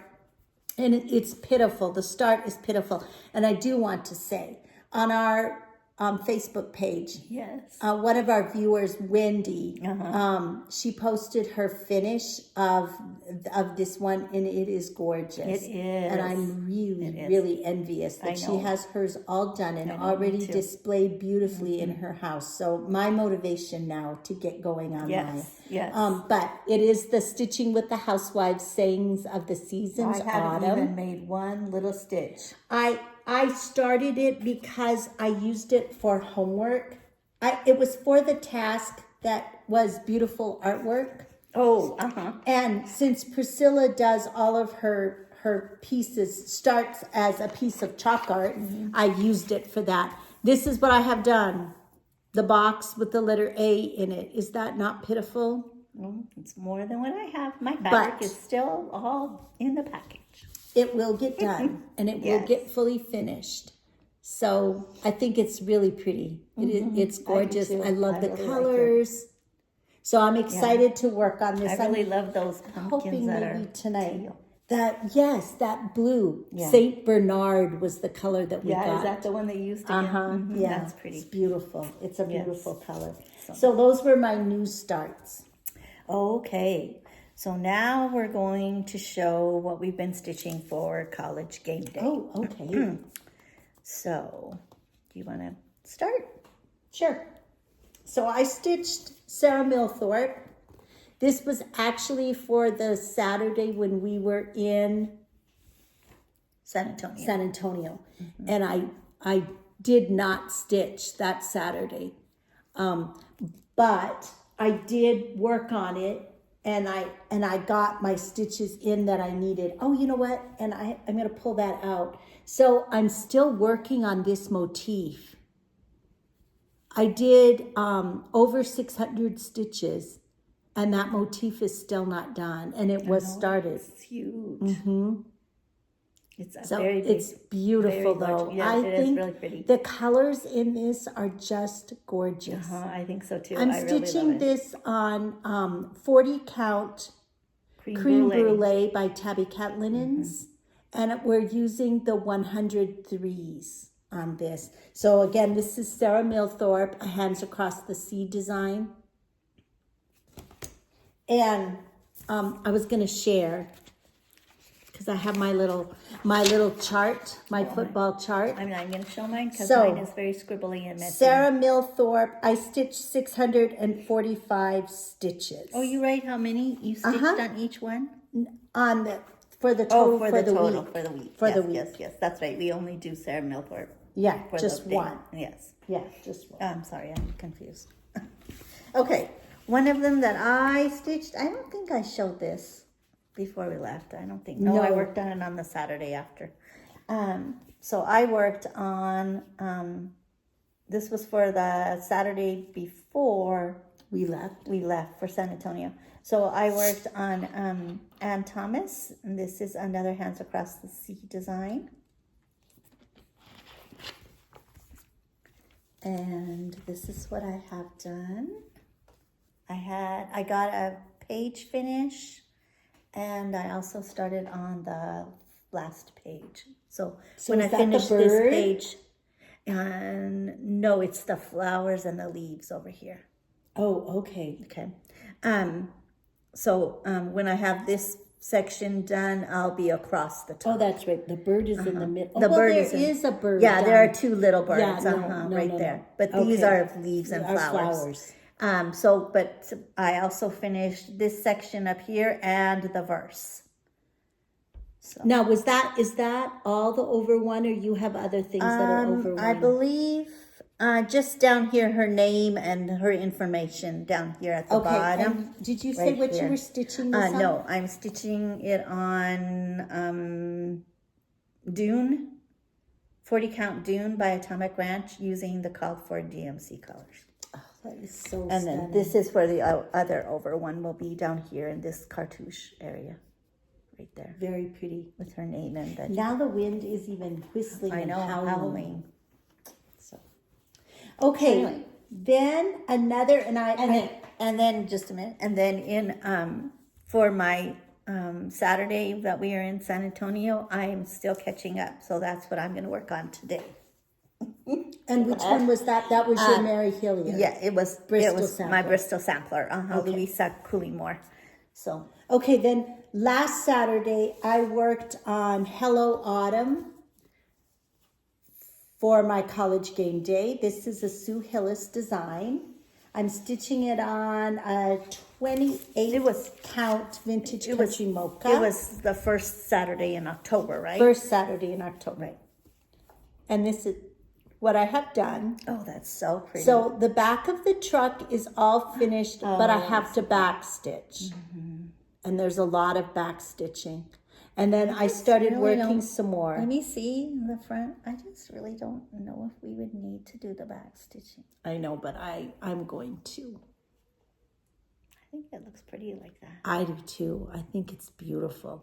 [SPEAKER 1] And it's pitiful. The start is pitiful. And I do want to say, on our Facebook page, one of our viewers, Wendy, she posted her finish of this one, and it is gorgeous.
[SPEAKER 2] It is.
[SPEAKER 1] And I'm really envious that she has hers all done and already displayed beautifully in her house. So my motivation now to get going on mine.
[SPEAKER 2] Yes.
[SPEAKER 1] But it is the Stitching with the Housewives sayings of the seasons.
[SPEAKER 2] I haven't even made one little stitch.
[SPEAKER 1] I started it because I used it for homework. It was for the task that was beautiful artwork. And since Priscilla does all of her pieces, starts as a piece of chalk art, I used it for that. This is what I have done. The box with the letter A in it. Is that not pitiful?
[SPEAKER 2] It's more than what I have. My fabric is still all in the package.
[SPEAKER 1] It will get done, and it will get fully finished. So I think it's really pretty. It's gorgeous. I love the colors. So I'm excited to work on this.
[SPEAKER 2] I really love those pumpkins
[SPEAKER 1] hoping
[SPEAKER 2] that
[SPEAKER 1] maybe
[SPEAKER 2] are
[SPEAKER 1] tonight.
[SPEAKER 2] teal.
[SPEAKER 1] That blue. Saint Bernard was the color that we got.
[SPEAKER 2] Is that the one they used again?
[SPEAKER 1] Yeah,
[SPEAKER 2] that's pretty.
[SPEAKER 1] It's beautiful. It's a beautiful color. So those were my new starts.
[SPEAKER 2] Okay. So now we're going to show what we've been stitching for college game day.
[SPEAKER 1] Oh, okay.
[SPEAKER 2] So, do you want to start?
[SPEAKER 1] Sure. So I stitched Sarah Millthorpe. This was actually for the Saturday when we were in
[SPEAKER 2] San Antonio.
[SPEAKER 1] And I did not stitch that Saturday. But I did work on it. And I got my stitches in that I needed. Oh, you know what? And I'm going to pull that out. So I'm still working on this motif. I did over 600 stitches, and that motif is still not done. And it was started.
[SPEAKER 2] It's huge. It's
[SPEAKER 1] very big. It's beautiful, though.
[SPEAKER 2] Yeah, it is really pretty.
[SPEAKER 1] The colors in this are just gorgeous.
[SPEAKER 2] I think so, too.
[SPEAKER 1] I'm stitching this on 40 count cream brulee by Tabby Cat Linens. And we're using the 103s on this. So again, this is Sarah Millthorpe, a Hands Across the Sea design. And I was going to share, because I have my little chart, my football chart.
[SPEAKER 2] I'm going to show mine because mine is very scribbly and messy.
[SPEAKER 1] Sarah Millthorpe, I stitched 645 stitches.
[SPEAKER 2] Oh, you write how many you stitched on each one?
[SPEAKER 1] For the total
[SPEAKER 2] for the week.
[SPEAKER 1] For the week.
[SPEAKER 2] Yes, that's right. We only do Sarah Millthorpe.
[SPEAKER 1] Yeah, just one.
[SPEAKER 2] Yes.
[SPEAKER 1] Yeah, just one.
[SPEAKER 2] I'm sorry, I'm confused. Okay, one of them that I stitched, I don't think I showed this before we left. I don't think. No, I worked on it on the Saturday after. So I worked on this was for the Saturday before
[SPEAKER 1] We left.
[SPEAKER 2] we left for San Antonio. So I worked on Ann Thomas, and this is another Hands Across the Sea design. And this is what I have done. I got a page finish, and I also started on the last page. So when I
[SPEAKER 1] is that the
[SPEAKER 2] finished this
[SPEAKER 1] bird?
[SPEAKER 2] page, and no, it's the flowers and the leaves over here.
[SPEAKER 1] Oh, okay.
[SPEAKER 2] Okay. So when I have this section done, I'll be across the top.
[SPEAKER 1] Oh, that's right. The bird is in the middle. Oh,
[SPEAKER 2] The
[SPEAKER 1] well,
[SPEAKER 2] bird
[SPEAKER 1] there
[SPEAKER 2] is
[SPEAKER 1] a bird.
[SPEAKER 2] Yeah, there are
[SPEAKER 1] down.
[SPEAKER 2] two little birds
[SPEAKER 1] no,
[SPEAKER 2] right
[SPEAKER 1] no,
[SPEAKER 2] there.
[SPEAKER 1] no.
[SPEAKER 2] But these
[SPEAKER 1] Okay.
[SPEAKER 2] are leaves and
[SPEAKER 1] Are
[SPEAKER 2] flowers. But I also finished this section up here and the verse. So
[SPEAKER 1] Now, is that all the over one, or you have other things that are over one?
[SPEAKER 2] I believe just down here, her name and her information down here at the
[SPEAKER 1] Okay.
[SPEAKER 2] bottom.
[SPEAKER 1] And did you say
[SPEAKER 2] right
[SPEAKER 1] what
[SPEAKER 2] here.
[SPEAKER 1] you were stitching this on?
[SPEAKER 2] No, I'm stitching it on Dune, 40 count Dune by Atomic Ranch using the called for DMC colors.
[SPEAKER 1] Oh, that is so
[SPEAKER 2] And
[SPEAKER 1] stunning.
[SPEAKER 2] then this is where the other over one will be down here in this cartouche area, right there,
[SPEAKER 1] Very pretty.
[SPEAKER 2] with her name and the.
[SPEAKER 1] Now the wind is even whistling
[SPEAKER 2] I
[SPEAKER 1] and
[SPEAKER 2] know,
[SPEAKER 1] howling.
[SPEAKER 2] howling.
[SPEAKER 1] So. Okay,
[SPEAKER 2] Anyway.
[SPEAKER 1] then another,
[SPEAKER 2] And then just a minute, and then in for my Saturday that we are in San Antonio, I am still catching up, so that's what I'm going to work on today.
[SPEAKER 1] and which one was that? That was your Mary Hillier.
[SPEAKER 2] Yeah, it was
[SPEAKER 1] Bristol
[SPEAKER 2] my
[SPEAKER 1] sampler.
[SPEAKER 2] Bristol sampler,
[SPEAKER 1] Okay.
[SPEAKER 2] Louisa Cooley-Moore. So
[SPEAKER 1] Okay, then last Saturday I worked on Hello Autumn for my college game day. This is a Sue Hillis design. I'm stitching it on a 28 count vintage country mocha.
[SPEAKER 2] it was the first Saturday in October, right?
[SPEAKER 1] First Saturday in October.
[SPEAKER 2] Right.
[SPEAKER 1] And this is what I have done.
[SPEAKER 2] Oh, that's so pretty.
[SPEAKER 1] So the back of the truck is all finished, but I have to back stitch. And there's a lot of back stitching. And then I started
[SPEAKER 2] really
[SPEAKER 1] working
[SPEAKER 2] don't-
[SPEAKER 1] some more.
[SPEAKER 2] Let me see in the front. I just really don't know if we would need to do the back stitching.
[SPEAKER 1] I know, but I'm going to.
[SPEAKER 2] I think it looks pretty like that.
[SPEAKER 1] I do too. I think it's beautiful.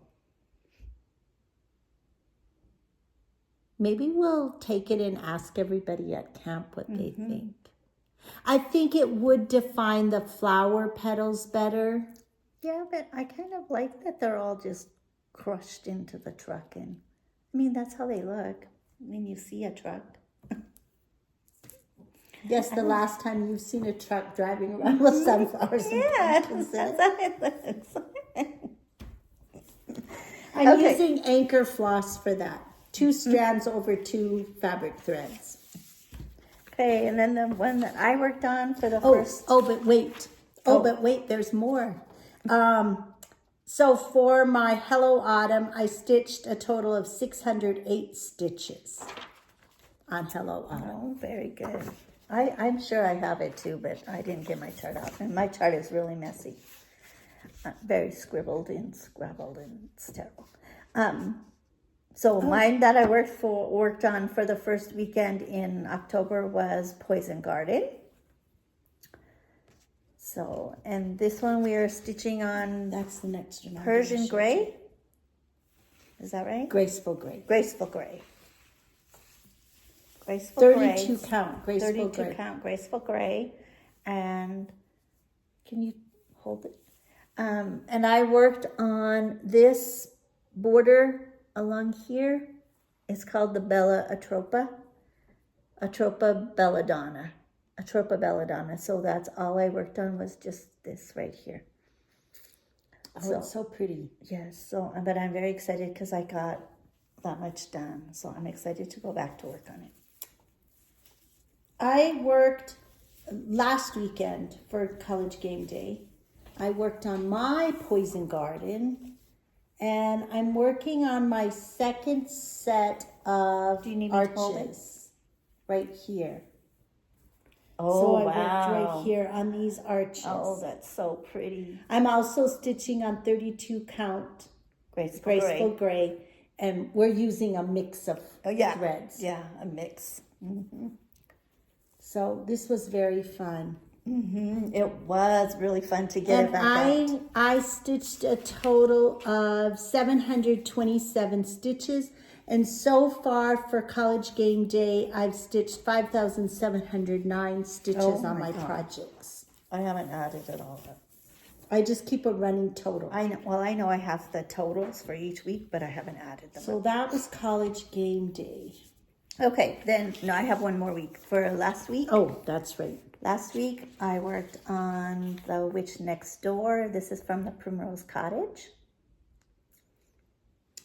[SPEAKER 1] Maybe we'll take it and ask everybody at camp what they think. I think it would define the flower petals better.
[SPEAKER 2] Yeah, but I kind of like that they're all just crushed into the truck. And I mean, that's how they look when you see a truck.
[SPEAKER 1] Yes, the last time you've seen a truck driving around with sunflowers. And pumpkins in it.
[SPEAKER 2] That's how it looks.
[SPEAKER 1] I'm
[SPEAKER 2] Okay.
[SPEAKER 1] using anchor floss for that. 2 strands over 2 fabric threads.
[SPEAKER 2] Okay, and then the one that I worked on for the first.
[SPEAKER 1] But wait, there's more. So for my Hello Autumn, I stitched a total of 608 stitches on Hello Autumn.
[SPEAKER 2] Oh, very good. I'm sure I have it too, but I didn't get my chart out. And my chart is really messy. Very scribbled and scrabbled, and it's terrible. So mine that I worked on for the first weekend in October was Poison Garden. So, and this one we are stitching on
[SPEAKER 1] That's the next one.
[SPEAKER 2] Persian Gray. Is that right?
[SPEAKER 1] Graceful Gray.
[SPEAKER 2] Graceful Gray. Graceful
[SPEAKER 1] 32
[SPEAKER 2] Gray.
[SPEAKER 1] count, Graceful
[SPEAKER 2] 32
[SPEAKER 1] Gray.
[SPEAKER 2] count Graceful Gray. And can you hold it? And I worked on this border along here. It's called the Bella Atropa. Atropa Belladonna. Atropa Belladonna. So that's all I worked on was just this right here.
[SPEAKER 1] Oh, it's so pretty.
[SPEAKER 2] Yes, so, but I'm very excited because I got that much done. So I'm excited to go back to work on it.
[SPEAKER 1] I worked last weekend for college game day. I worked on my Poison Garden, and I'm working on my second set of
[SPEAKER 2] Do you need me to hold it?
[SPEAKER 1] arches right here.
[SPEAKER 2] Oh,
[SPEAKER 1] So I
[SPEAKER 2] wow.
[SPEAKER 1] worked right here on these arches.
[SPEAKER 2] Oh, that's so pretty.
[SPEAKER 1] I'm also stitching on 32 count Graceful Gray, and we're using a mix of threads.
[SPEAKER 2] Yeah, a mix.
[SPEAKER 1] So this was very fun.
[SPEAKER 2] It was really fun to get it
[SPEAKER 1] And
[SPEAKER 2] back out.
[SPEAKER 1] I stitched a total of 727 stitches. And so far for College Game Day, I've stitched 5,709 stitches
[SPEAKER 2] Oh
[SPEAKER 1] on
[SPEAKER 2] my
[SPEAKER 1] my
[SPEAKER 2] God.
[SPEAKER 1] projects.
[SPEAKER 2] I haven't added it all up.
[SPEAKER 1] I just keep a running total.
[SPEAKER 2] I know. Well, I know I have the totals for each week, but I haven't added them.
[SPEAKER 1] So that was College Game Day.
[SPEAKER 2] Okay, then no, I have one more week for last week.
[SPEAKER 1] Oh, that's right.
[SPEAKER 2] Last week I worked on The Witch Next Door. This is from the Primrose Cottage,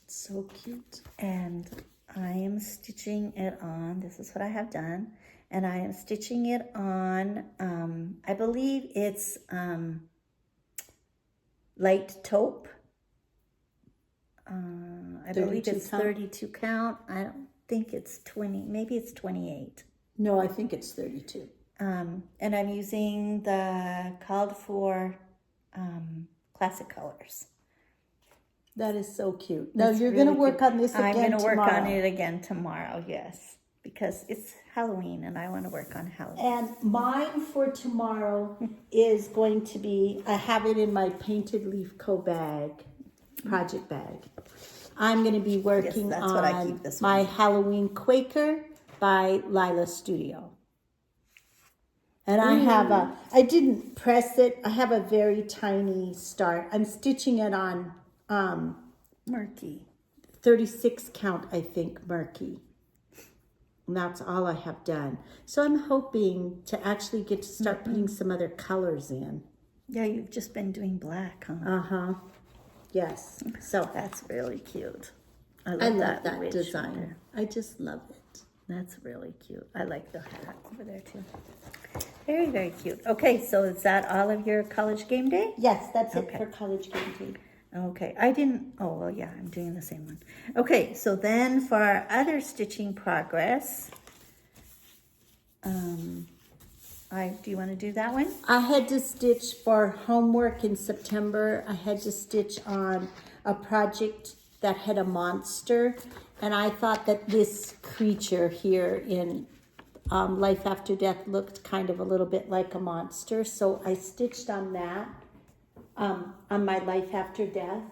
[SPEAKER 1] So cute.
[SPEAKER 2] and I am stitching it on. This is what I have done, and I am stitching it on. I believe it's light taupe. I believe
[SPEAKER 1] 32
[SPEAKER 2] it's
[SPEAKER 1] count?
[SPEAKER 2] 32 count. I don't think it's 20. Maybe it's 28.
[SPEAKER 1] No, I think it's 32.
[SPEAKER 2] And I'm using the called for classic colors.
[SPEAKER 1] That is so cute. Now
[SPEAKER 2] It's
[SPEAKER 1] you're
[SPEAKER 2] really
[SPEAKER 1] going to work
[SPEAKER 2] cute.
[SPEAKER 1] on this again
[SPEAKER 2] I'm going to work
[SPEAKER 1] tomorrow.
[SPEAKER 2] on it again tomorrow, yes. Because it's Halloween and I want to work on Halloween.
[SPEAKER 1] And mine for tomorrow is going to be, I have it in my Painted Leaf Co bag, project bag. I'm going to be working
[SPEAKER 2] that's what I
[SPEAKER 1] on
[SPEAKER 2] keep this
[SPEAKER 1] my
[SPEAKER 2] one.
[SPEAKER 1] Halloween Quaker by Lila Studio. And I have I didn't press it. I have a very tiny start. I'm stitching it on
[SPEAKER 2] Murky.
[SPEAKER 1] 36 count, I think, murky. And that's all I have done. So I'm hoping to actually get to start putting some other colors in.
[SPEAKER 2] Yeah, you've just been doing black, huh?
[SPEAKER 1] Uh-huh. Yes. So
[SPEAKER 2] That's really cute.
[SPEAKER 1] I love that
[SPEAKER 2] witch
[SPEAKER 1] design.
[SPEAKER 2] there.
[SPEAKER 1] I just love it.
[SPEAKER 2] That's really cute. I like the hat over there too. Very, very cute. Okay, so is that all of your college game day?
[SPEAKER 1] Yes, that's
[SPEAKER 2] Okay.
[SPEAKER 1] it for College Game Day.
[SPEAKER 2] Okay, I didn't, oh, well, yeah, I'm doing the same one. Okay, so then for our other stitching progress, do you want to do that one?
[SPEAKER 1] I had to stitch for homework in September. I had to stitch on a project that had a monster. And I thought that this creature here in Life After Death looked kind of a little bit like a monster. So I stitched on that, on my Life After Death.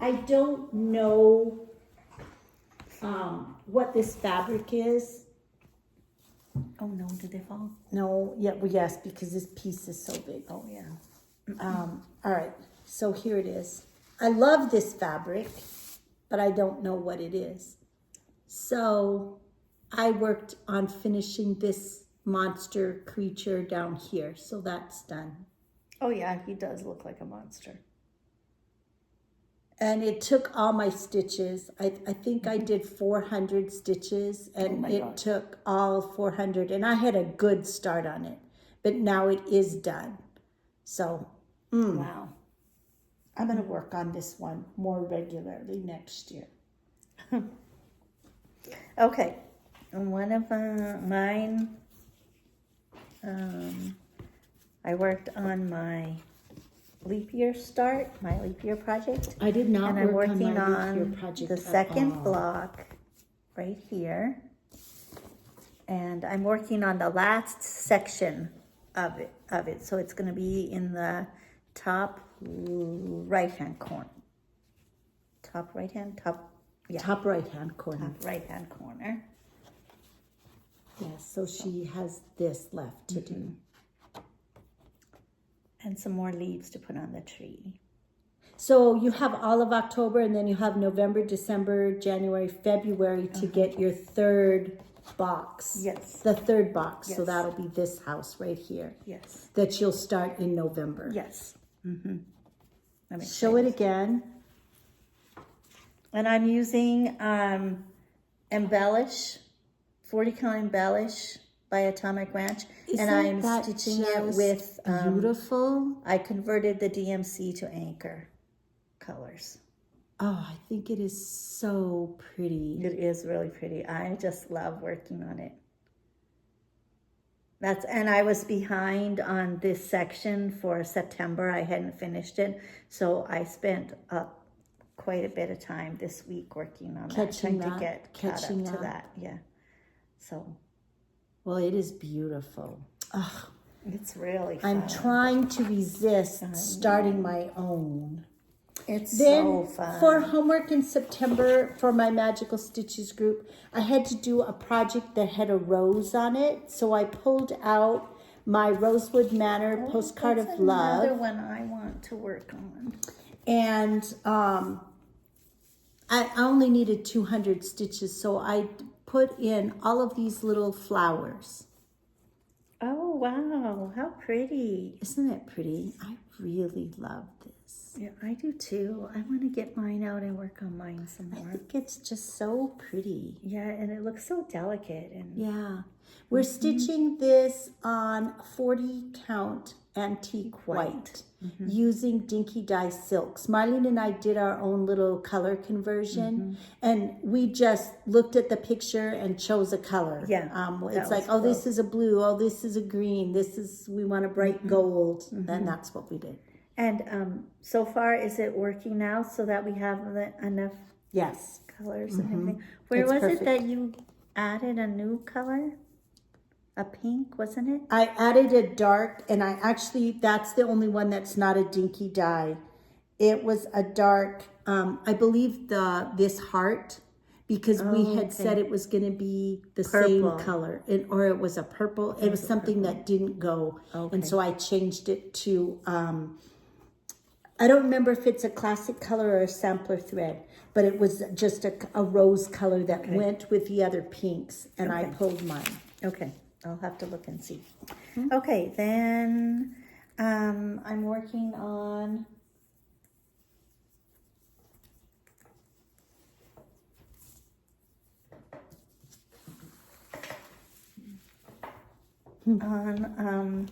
[SPEAKER 1] I don't know what this fabric is.
[SPEAKER 2] Oh, no, did they fall?
[SPEAKER 1] No, yeah, well, yes, because this piece is so big.
[SPEAKER 2] Oh, yeah.
[SPEAKER 1] All right, so here it is. I love this fabric, but I don't know what it is. So I worked on finishing this monster creature down here, so that's done.
[SPEAKER 2] Oh, yeah, he does look like a monster.
[SPEAKER 1] And it took all my stitches. I think I did 400 stitches, and
[SPEAKER 2] my
[SPEAKER 1] it
[SPEAKER 2] God.
[SPEAKER 1] took all 400. And I had a good start on it, but now it is done. So
[SPEAKER 2] Wow.
[SPEAKER 1] I'm going to work on this one more regularly next year.
[SPEAKER 2] Okay, and one of mine, I worked on my leap year start, my leap year project.
[SPEAKER 1] I did not
[SPEAKER 2] And I'm
[SPEAKER 1] work on
[SPEAKER 2] working
[SPEAKER 1] my leap year
[SPEAKER 2] on
[SPEAKER 1] project
[SPEAKER 2] the
[SPEAKER 1] at
[SPEAKER 2] second
[SPEAKER 1] all.
[SPEAKER 2] block right here. And I'm working on the last section of it. So it's going to be in the top right-hand corner. Top right-hand corner.
[SPEAKER 1] Top right-hand corner.
[SPEAKER 2] Top right-hand corner.
[SPEAKER 1] Yes, so she has this left to do.
[SPEAKER 2] And some more leaves to put on the tree.
[SPEAKER 1] So you have all of October, and then you have November, December, January, February to get your third box.
[SPEAKER 2] Yes.
[SPEAKER 1] The third box. So
[SPEAKER 2] Yes.
[SPEAKER 1] that'll be this house right here
[SPEAKER 2] Yes.
[SPEAKER 1] that you'll start in November.
[SPEAKER 2] Yes.
[SPEAKER 1] Show it again.
[SPEAKER 2] And I'm using Embellish, 40 count Embellish by Atomic Ranch. And I'm
[SPEAKER 1] that
[SPEAKER 2] stitching it
[SPEAKER 1] just
[SPEAKER 2] with,
[SPEAKER 1] beautiful.
[SPEAKER 2] I converted the DMC to anchor colors.
[SPEAKER 1] Oh, I think it is so pretty.
[SPEAKER 2] It is really pretty. I just love working on it. And I was behind on this section for September. I hadn't finished it. So I spent quite a bit of time this week working on that, trying to get caught up to that. Yeah. So
[SPEAKER 1] Well, it is beautiful. Ugh,
[SPEAKER 2] It's really fun.
[SPEAKER 1] I'm trying to resist starting my own.
[SPEAKER 2] It's
[SPEAKER 1] Then
[SPEAKER 2] so fun.
[SPEAKER 1] for homework in September for my Magical Stitches group, I had to do a project that had a rose on it. So I pulled out my Rosewood Manor postcard of love.
[SPEAKER 2] Another one I want to work on.
[SPEAKER 1] And I only needed 200 stitches. So I put in all of these little flowers.
[SPEAKER 2] Oh, wow. How pretty.
[SPEAKER 1] Isn't it pretty? I really love this.
[SPEAKER 2] Yeah, I do too. I want to get mine out and work on mine some
[SPEAKER 1] I
[SPEAKER 2] more.
[SPEAKER 1] think it's just so pretty.
[SPEAKER 2] Yeah, and it looks so delicate. And
[SPEAKER 1] Yeah. We're stitching this on 40 count antique white using Dinky Dye silks. Marlene and I did our own little color conversion and we just looked at the picture and chose a color.
[SPEAKER 2] Yeah,
[SPEAKER 1] It's like, oh, this is a blue. Oh, this is a green. We want a bright gold. Then that's what we did.
[SPEAKER 2] And so far, is it working now so that we have enough
[SPEAKER 1] Yes.
[SPEAKER 2] colors and everything? Where
[SPEAKER 1] It's
[SPEAKER 2] was
[SPEAKER 1] perfect.
[SPEAKER 2] it that you added a new color? A pink, wasn't it?
[SPEAKER 1] I added a dark, and that's the only one that's not a Dinky Dye. It was a dark, I believe this heart, because we had said it was going to be the same color, or it was a purple. It was something that didn't go. And so I changed it to, I don't remember if it's a classic color or a sampler thread, but it was just a rose color that went with the other pinks, and I pulled mine.
[SPEAKER 2] Okay. I'll have to look and see. Okay, then I'm working on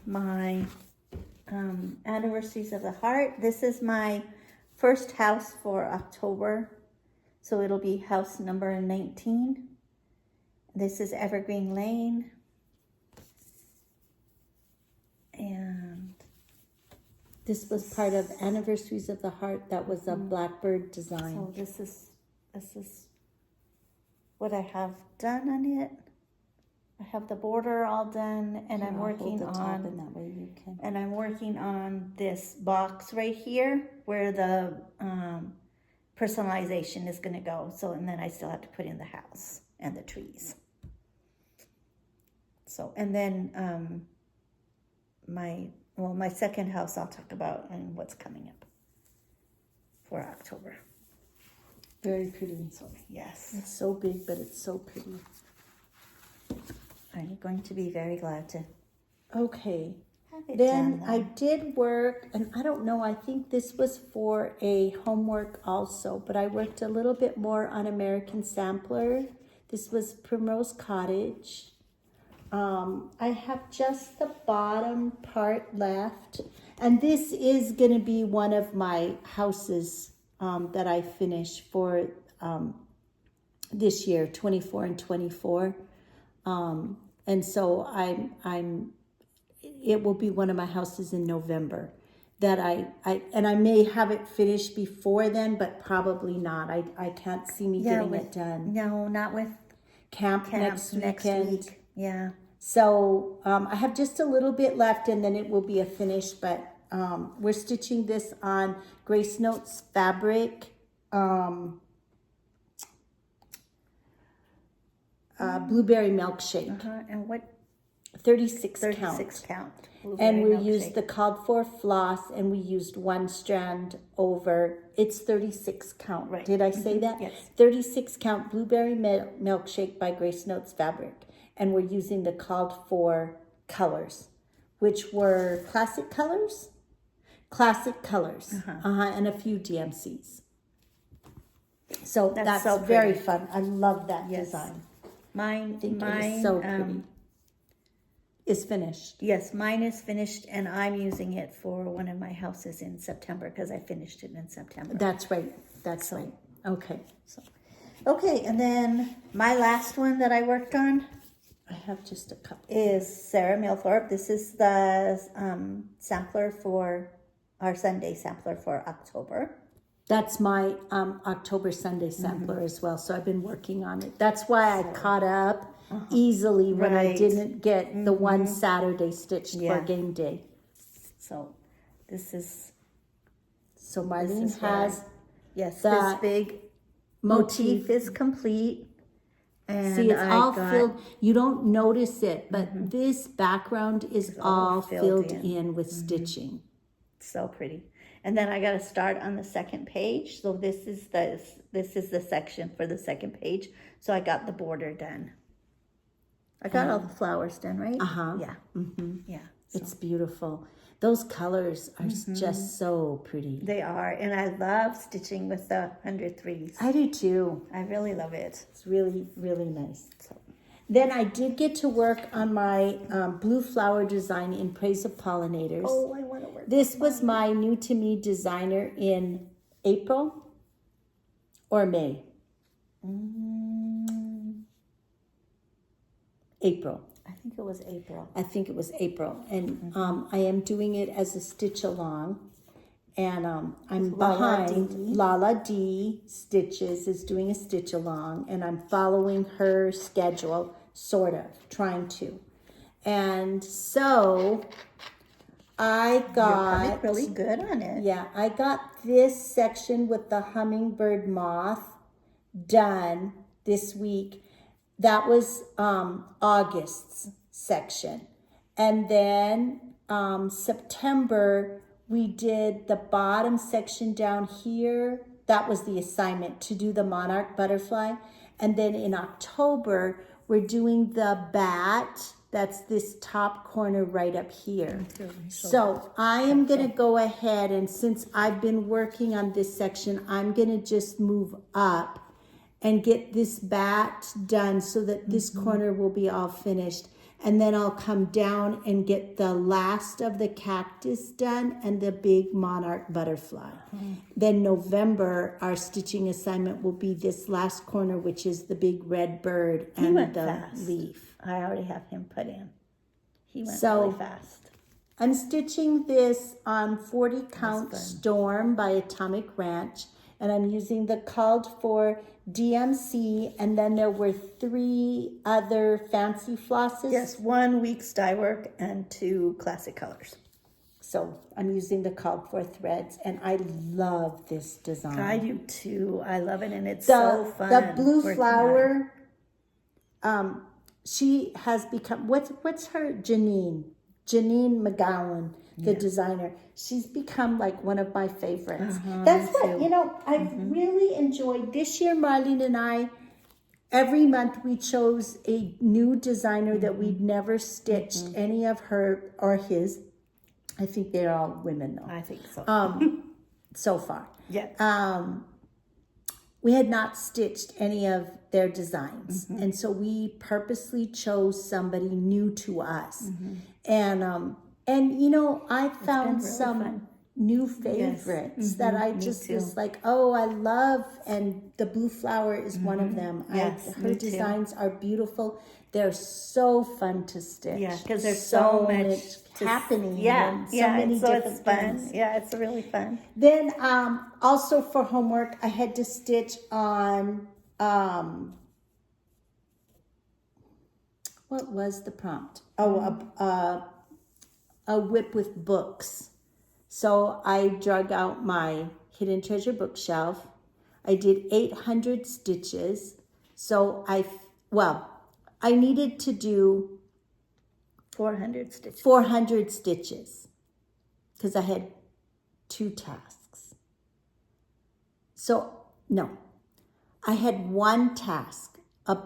[SPEAKER 2] my Anniversaries of the Heart. This is my first house for October, so it'll be house number 19. This is Evergreen Lane. And
[SPEAKER 1] This was part of Anniversaries of the Heart. That was a Blackbird design.
[SPEAKER 2] so this is what I have done on it. I have the border all done, and I'm working
[SPEAKER 1] the top,
[SPEAKER 2] on
[SPEAKER 1] and that way you can.
[SPEAKER 2] and I'm working on this box right here where the personalization is going to go. So, and then I still have to put in the house and the trees. So, and then my second house I'll talk about and what's coming up for October.
[SPEAKER 1] Very pretty.
[SPEAKER 2] So, yes,
[SPEAKER 1] It's so big, but it's so pretty.
[SPEAKER 2] I'm going to be very glad to
[SPEAKER 1] Okay.
[SPEAKER 2] have it
[SPEAKER 1] Then
[SPEAKER 2] done.
[SPEAKER 1] I did work, and I don't know, I think this was for a homework also, but I worked a little bit more on American Sampler. This was Primrose Cottage. I have just the bottom part left, and this is going to be one of my houses that I finish for this year, 24 and 24. And so it will be one of my houses in November that I may have it finished before then, but probably not. I can't see me getting it done.
[SPEAKER 2] No, not with
[SPEAKER 1] Camp next weekend.
[SPEAKER 2] week. Yeah.
[SPEAKER 1] So I have just a little bit left, and then it will be a finish, but we're stitching this on Grace Notes fabric. Blueberry milkshake,
[SPEAKER 2] And what
[SPEAKER 1] 36
[SPEAKER 2] 36
[SPEAKER 1] count.
[SPEAKER 2] count?
[SPEAKER 1] And we
[SPEAKER 2] Blueberry
[SPEAKER 1] used
[SPEAKER 2] milkshake.
[SPEAKER 1] the called for floss, and we used one strand over. It's 36 count.
[SPEAKER 2] Right.
[SPEAKER 1] Did I say that?
[SPEAKER 2] Yes.
[SPEAKER 1] 36 count blueberry milkshake by Grace Notes fabric. And we're using the called for colors, which were classic colors, and a few DMCs. So that's
[SPEAKER 2] so
[SPEAKER 1] very
[SPEAKER 2] pretty.
[SPEAKER 1] fun. I love that
[SPEAKER 2] Yes.
[SPEAKER 1] design.
[SPEAKER 2] Mine,
[SPEAKER 1] I think it
[SPEAKER 2] mine,
[SPEAKER 1] is so pretty. Is finished.
[SPEAKER 2] Yes, mine is finished, and I'm using it for one of my houses in September because I finished it in September.
[SPEAKER 1] That's right. That's right. Okay.
[SPEAKER 2] Okay, and then my last one that I worked on
[SPEAKER 1] I have just a couple.
[SPEAKER 2] is Sarah Milthorpe. This is the sampler for our Sunday sampler for October.
[SPEAKER 1] That's my October Sunday sampler as well. So I've been working on it. That's why I caught up easily when I
[SPEAKER 2] Right.
[SPEAKER 1] didn't get the one Saturday stitched
[SPEAKER 2] Yeah.
[SPEAKER 1] for game day.
[SPEAKER 2] So this is,
[SPEAKER 1] So Marlene
[SPEAKER 2] is what
[SPEAKER 1] has
[SPEAKER 2] yes,
[SPEAKER 1] the
[SPEAKER 2] this big motif is complete. And
[SPEAKER 1] See, it's
[SPEAKER 2] I
[SPEAKER 1] all
[SPEAKER 2] got,
[SPEAKER 1] filled. You don't notice it, but this background is all filled
[SPEAKER 2] in.
[SPEAKER 1] in with stitching.
[SPEAKER 2] so pretty. And then I got to start on the second page. So this is the section for the second page. So I got the border done. I got all the flowers done, right? Yeah. Yeah.
[SPEAKER 1] It's beautiful. Those colors are just so pretty.
[SPEAKER 2] They are. And I love stitching with the 103s.
[SPEAKER 1] I do too.
[SPEAKER 2] I really love it.
[SPEAKER 1] It's really, really nice. Then I did get to work on my blue flower design in Praise of Pollinators.
[SPEAKER 2] Oh, I want to work.
[SPEAKER 1] This was my new to me designer in April or May. April.
[SPEAKER 2] I think it was April.
[SPEAKER 1] I think it was April. And I am doing it as a stitch along. And I'm behind. Lala D Stitches is doing a stitch along. And I'm following her schedule, sort of, trying to. And so I got...
[SPEAKER 2] You're really good on it.
[SPEAKER 1] Yeah, I got this section with the hummingbird moth done this week. That was August's section. And then September, we did the bottom section down here. That was the assignment, to do the monarch butterfly. And then in October, we're doing the bat. That's this top corner right up here. So I am going to go ahead, and since I've been working on this section, I'm going to just move up and get this bat done so that this corner will be all finished. And then I'll come down and get the last of the cactus done and the big monarch butterfly. Then November, our stitching assignment will be this last corner, which is the big red bird and the leaf.
[SPEAKER 2] I already have him put in. He went
[SPEAKER 1] So,
[SPEAKER 2] really fast.
[SPEAKER 1] I'm stitching this on 40 Count Storm by Atomic Ranch, and I'm using the called for DMC, and then there were 3 other fancy flosses.
[SPEAKER 2] Yes, 1 week's dye work and 2 classic colors.
[SPEAKER 1] So I'm using the called for threads, and I love this design.
[SPEAKER 2] I do too. I love it, and it's so fun.
[SPEAKER 1] The blue flower, she has become, what's her, Janine McGowan, the designer. She's become like one of my favorites. That's what, I've really enjoyed. This year, Marlene and I, every month we chose a new designer that we'd never stitched any of her or his. I think they're all women though.
[SPEAKER 2] I think so.
[SPEAKER 1] So far.
[SPEAKER 2] Yeah.
[SPEAKER 1] We had not stitched any of their designs. And so we purposely chose somebody new to us. And I found
[SPEAKER 2] really
[SPEAKER 1] some new favorites that I just was like, oh, I love, and the blue flower is one of them.
[SPEAKER 2] Yes,
[SPEAKER 1] her designs are beautiful. They're so fun to stitch.
[SPEAKER 2] Yeah, because there's so much
[SPEAKER 1] happening.
[SPEAKER 2] Yeah,
[SPEAKER 1] so many
[SPEAKER 2] so
[SPEAKER 1] different
[SPEAKER 2] it's fun.
[SPEAKER 1] things.
[SPEAKER 2] Yeah, it's really fun.
[SPEAKER 1] Then also for homework, I had to stitch on, what was the prompt? A whip with books. So I drug out my Hidden Treasure bookshelf. I did 800 stitches. So I needed to do
[SPEAKER 2] 400 stitches.
[SPEAKER 1] 400 stitches because I had 2 tasks. So, no, I had 1 task, a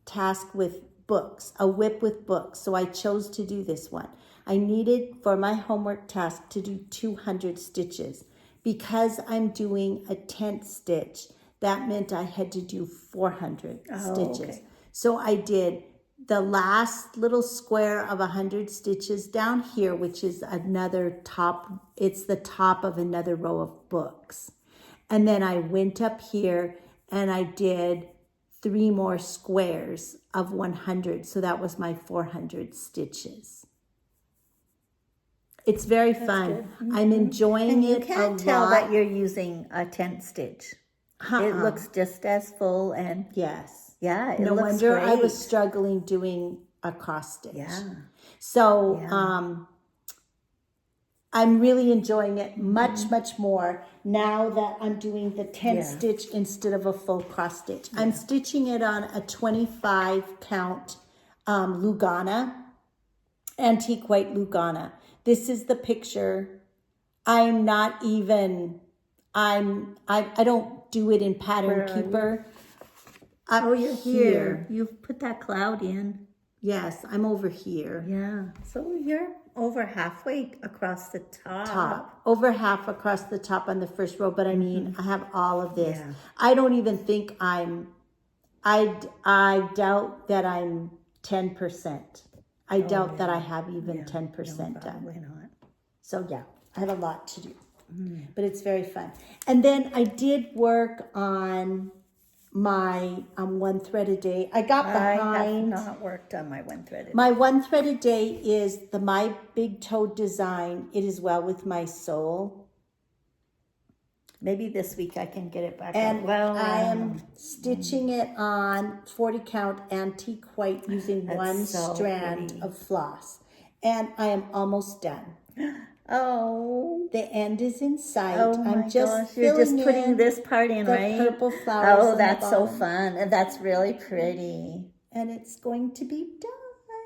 [SPEAKER 1] task with books, a whip with books. So I chose to do this one. I needed for my homework task to do 200 stitches. Because I'm doing a tent stitch, that meant I had to do 400 stitches.
[SPEAKER 2] Okay.
[SPEAKER 1] So I did the last little square of 100 stitches down here, which is another top. It's the top of another row of books. And then I went up here and I did 3 more squares of 100. So that was my 400 stitches. It's very fun. I'm enjoying it a lot.
[SPEAKER 2] You can't tell that you're using a tent stitch. It looks just as full and
[SPEAKER 1] yes.
[SPEAKER 2] Yeah, it
[SPEAKER 1] No
[SPEAKER 2] looks
[SPEAKER 1] wonder I
[SPEAKER 2] great.
[SPEAKER 1] was struggling doing a cross stitch.
[SPEAKER 2] Yeah.
[SPEAKER 1] So
[SPEAKER 2] Yeah.
[SPEAKER 1] I'm really enjoying it much more now that I'm doing the 10
[SPEAKER 2] Yeah.
[SPEAKER 1] stitch instead of a full cross stitch. I'm stitching it on a 25 count Lugana, antique white Lugana. This is the picture. I'm not even, I don't do it in
[SPEAKER 2] Where
[SPEAKER 1] Pattern
[SPEAKER 2] are
[SPEAKER 1] Keeper.
[SPEAKER 2] Oh, you're here. You've put that cloud in.
[SPEAKER 1] Yes, I'm over here.
[SPEAKER 2] Yeah. So you're over halfway across the top.
[SPEAKER 1] Over half across the top on the first row, but I mean, I have all of this.
[SPEAKER 2] Yeah.
[SPEAKER 1] I don't even think I doubt that I'm 10%. I doubt that I have even 10% done.
[SPEAKER 2] Why not?
[SPEAKER 1] So yeah, I have a lot to do, but it's very fun. And then I did work on my one thread a day. I got behind.
[SPEAKER 2] I have not worked on my one threaded.
[SPEAKER 1] My one thread a day is the My Big Toad design. It is well with my soul.
[SPEAKER 2] Maybe this week I can get it back.
[SPEAKER 1] And I am stitching it on 40 count antique white using one strand of floss. And I am almost done.
[SPEAKER 2] Oh.
[SPEAKER 1] The end is in sight.
[SPEAKER 2] Oh my
[SPEAKER 1] I'm just
[SPEAKER 2] gosh. You're just
[SPEAKER 1] filling
[SPEAKER 2] putting
[SPEAKER 1] in
[SPEAKER 2] this part in,
[SPEAKER 1] the
[SPEAKER 2] right?
[SPEAKER 1] purple flowers.
[SPEAKER 2] Oh,
[SPEAKER 1] on
[SPEAKER 2] that's
[SPEAKER 1] the
[SPEAKER 2] so
[SPEAKER 1] bottom.
[SPEAKER 2] fun. And that's really pretty.
[SPEAKER 1] And it's going to be done.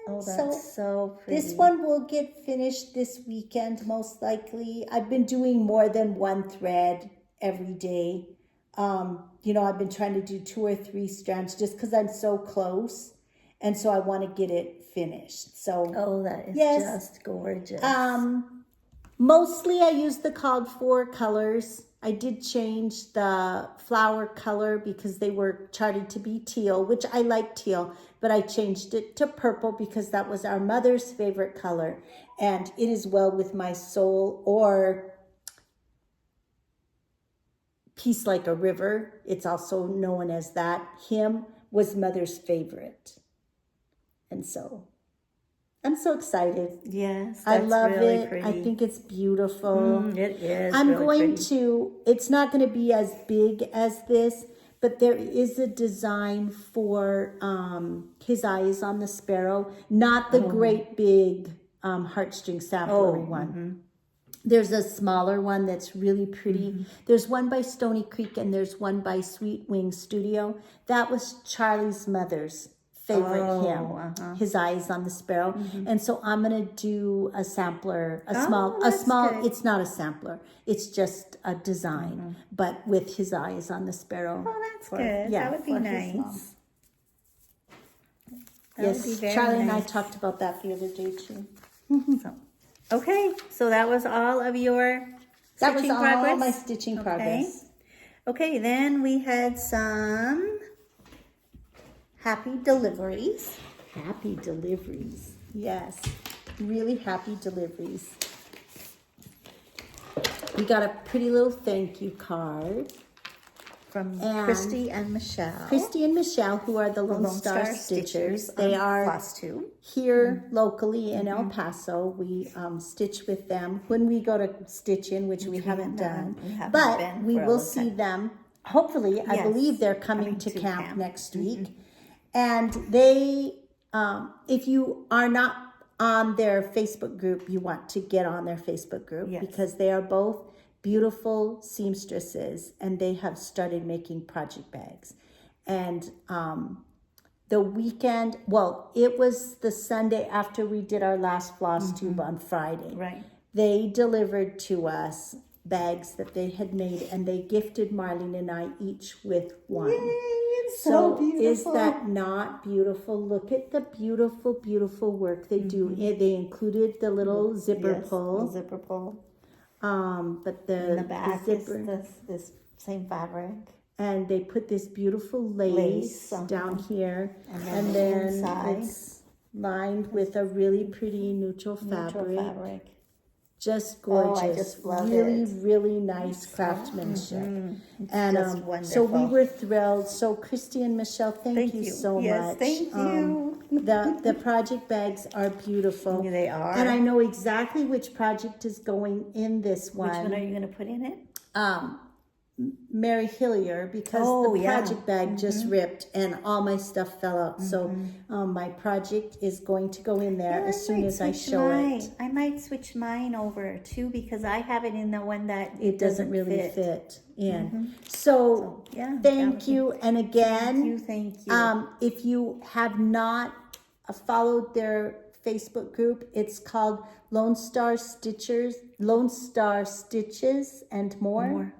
[SPEAKER 2] Oh, that's so pretty.
[SPEAKER 1] This one will get finished this weekend, most likely. I've been doing more than one thread every day. I've been trying to do 2 or 3 strands just because I'm so close. And so I want to get it finished. So,
[SPEAKER 2] oh, that is just gorgeous.
[SPEAKER 1] Mostly I use the called for colors. I did change the flower color because they were charted to be teal, which I like teal, but I changed it to purple because that was our mother's favorite color. And it is well with my soul, or Peace Like a River. It's also known as that. Hymn was mother's favorite. And so I'm so excited.
[SPEAKER 2] Yes,
[SPEAKER 1] I
[SPEAKER 2] that's
[SPEAKER 1] love
[SPEAKER 2] really
[SPEAKER 1] it.
[SPEAKER 2] pretty.
[SPEAKER 1] I think it's beautiful.
[SPEAKER 2] It is.
[SPEAKER 1] I'm
[SPEAKER 2] really
[SPEAKER 1] going
[SPEAKER 2] pretty.
[SPEAKER 1] to, it's not going to be as big as this, but there is a design for His Eye is on the Sparrow, not the great big heartstring samplery one. There's a smaller one that's really pretty. There's one by Stony Creek and there's one by Sweet Wing Studio. That was Charlie's mother's favorite hymn. His Eye is on the Sparrow. And so I'm going to do a sampler, a small,
[SPEAKER 2] good.
[SPEAKER 1] it's not a sampler. It's just a design, but with His Eye is on the Sparrow.
[SPEAKER 2] Oh, that's good. That would be
[SPEAKER 1] for his mom.
[SPEAKER 2] nice. That would be
[SPEAKER 1] Yes,
[SPEAKER 2] very
[SPEAKER 1] Charlie and I
[SPEAKER 2] nice.
[SPEAKER 1] talked about that the other day too.
[SPEAKER 2] Okay, so that was all of your
[SPEAKER 1] That was
[SPEAKER 2] stitching
[SPEAKER 1] all
[SPEAKER 2] progress?
[SPEAKER 1] my stitching progress.
[SPEAKER 2] Okay, then we had some happy deliveries.
[SPEAKER 1] Happy deliveries. Yes, really happy deliveries. We got a pretty little thank you card.
[SPEAKER 2] From
[SPEAKER 1] And
[SPEAKER 2] Christy and Michelle.
[SPEAKER 1] Christy and Michelle, who are the Lone Star Stitchers. They are
[SPEAKER 2] Flosstube.
[SPEAKER 1] here locally in El Paso. We stitch with them when we go to stitch in, which we haven't done.
[SPEAKER 2] We haven't
[SPEAKER 1] But
[SPEAKER 2] been
[SPEAKER 1] we
[SPEAKER 2] for a
[SPEAKER 1] will
[SPEAKER 2] long
[SPEAKER 1] see
[SPEAKER 2] time.
[SPEAKER 1] them. Hopefully, I
[SPEAKER 2] Yes,
[SPEAKER 1] believe they're coming
[SPEAKER 2] coming
[SPEAKER 1] to
[SPEAKER 2] to
[SPEAKER 1] camp
[SPEAKER 2] camp.
[SPEAKER 1] next week. And they, if you are not on their Facebook group, you want to get on their Facebook group
[SPEAKER 2] Yes.
[SPEAKER 1] because they are both beautiful seamstresses and they have started making project bags. And the weekend, well, it was the Sunday after we did our last Flosstube on Friday.
[SPEAKER 2] Right.
[SPEAKER 1] They delivered to us bags that they had made and they gifted Marlene and I each with one.
[SPEAKER 2] Yay, it's
[SPEAKER 1] So
[SPEAKER 2] beautiful.
[SPEAKER 1] is that not beautiful? Look at the beautiful, beautiful work they do. They included the little zipper
[SPEAKER 2] Yes,
[SPEAKER 1] pull.
[SPEAKER 2] the zipper pull.
[SPEAKER 1] But the,
[SPEAKER 2] In the back is
[SPEAKER 1] zipper,
[SPEAKER 2] this same fabric.
[SPEAKER 1] and they put this beautiful lace
[SPEAKER 2] Lace,
[SPEAKER 1] down here,
[SPEAKER 2] And
[SPEAKER 1] and
[SPEAKER 2] then
[SPEAKER 1] then
[SPEAKER 2] inside.
[SPEAKER 1] it's lined with a really pretty neutral
[SPEAKER 2] Neutral
[SPEAKER 1] fabric.
[SPEAKER 2] fabric.
[SPEAKER 1] Just
[SPEAKER 2] Oh,
[SPEAKER 1] gorgeous.
[SPEAKER 2] I just love
[SPEAKER 1] really,
[SPEAKER 2] it.
[SPEAKER 1] really nice craftsmanship. And
[SPEAKER 2] just
[SPEAKER 1] so we
[SPEAKER 2] wonderful.
[SPEAKER 1] were thrilled. So Christy and Michelle, thank you so
[SPEAKER 2] Yes,
[SPEAKER 1] much.
[SPEAKER 2] thank you.
[SPEAKER 1] The project bags are beautiful.
[SPEAKER 2] They are.
[SPEAKER 1] And I know exactly which project is going in this one.
[SPEAKER 2] Which one are you going to put in it?
[SPEAKER 1] Mary Hillier because
[SPEAKER 2] Oh,
[SPEAKER 1] the
[SPEAKER 2] yeah.
[SPEAKER 1] project bag just ripped and all my stuff fell out. So my project is going to go in there as soon as I show it.
[SPEAKER 2] I might switch mine over too because I have it in the one that
[SPEAKER 1] It doesn't really fit in. So
[SPEAKER 2] yeah,
[SPEAKER 1] thank you. And again,
[SPEAKER 2] Thank you.
[SPEAKER 1] if you have not followed their Facebook group, it's called Lone Star Stitches and More.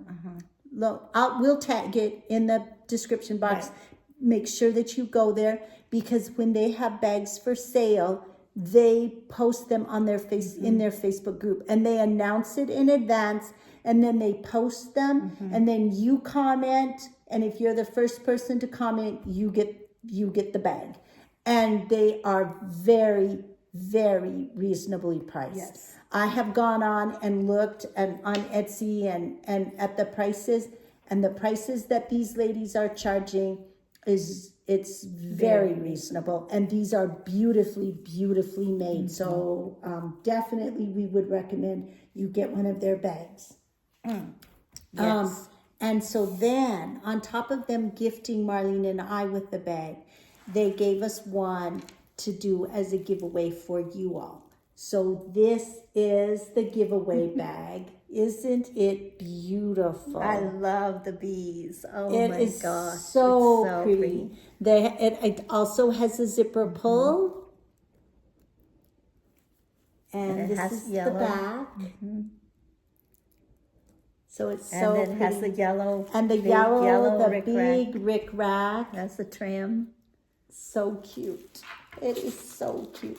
[SPEAKER 1] We'll tag it in the description box.
[SPEAKER 2] Right.
[SPEAKER 1] Make sure that you go there because when they have bags for sale, they post them on their in their Facebook group and they announce it in advance and then they post them and then you comment, and if you're the first person to comment, you get the bag. And they are very, very reasonably priced.
[SPEAKER 2] Yes.
[SPEAKER 1] I have gone on and looked on Etsy and at the prices, and the prices that these ladies are charging it's very reasonable, and these are beautifully made. So definitely we would recommend you get one of their bags.
[SPEAKER 2] Yes.
[SPEAKER 1] And so then on top of them gifting Marlene and I with the bag, they gave us one to do as a giveaway for you all. So this is the giveaway bag. Isn't it beautiful?
[SPEAKER 2] I love the bees. Oh
[SPEAKER 1] It
[SPEAKER 2] my
[SPEAKER 1] is
[SPEAKER 2] gosh.
[SPEAKER 1] so,
[SPEAKER 2] It's so
[SPEAKER 1] pretty. It also has a zipper pull. And
[SPEAKER 2] it
[SPEAKER 1] this
[SPEAKER 2] has
[SPEAKER 1] is
[SPEAKER 2] yellow.
[SPEAKER 1] the back. So it's
[SPEAKER 2] And
[SPEAKER 1] so
[SPEAKER 2] then it has
[SPEAKER 1] pretty.
[SPEAKER 2] the yellow.
[SPEAKER 1] And the
[SPEAKER 2] big
[SPEAKER 1] yellow, the
[SPEAKER 2] rick
[SPEAKER 1] big
[SPEAKER 2] rack.
[SPEAKER 1] rick rack.
[SPEAKER 2] That's the trim.
[SPEAKER 1] So cute. It is so cute.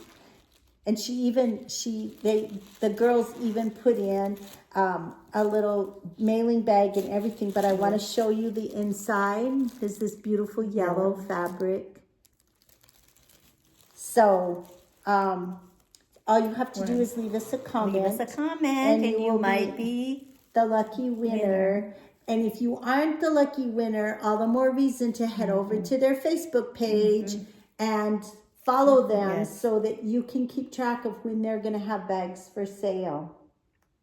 [SPEAKER 1] And the girls even put in a little mailing bag and everything, but I want to show you the inside. There's this beautiful yellow fabric. So, all you have to do is leave us a comment.
[SPEAKER 2] Leave us a comment and you
[SPEAKER 1] will
[SPEAKER 2] might be
[SPEAKER 1] the lucky winner. And if you aren't the lucky winner, all the more reason to head over to their Facebook page and follow them so that you can keep track of when they're going to have bags for sale.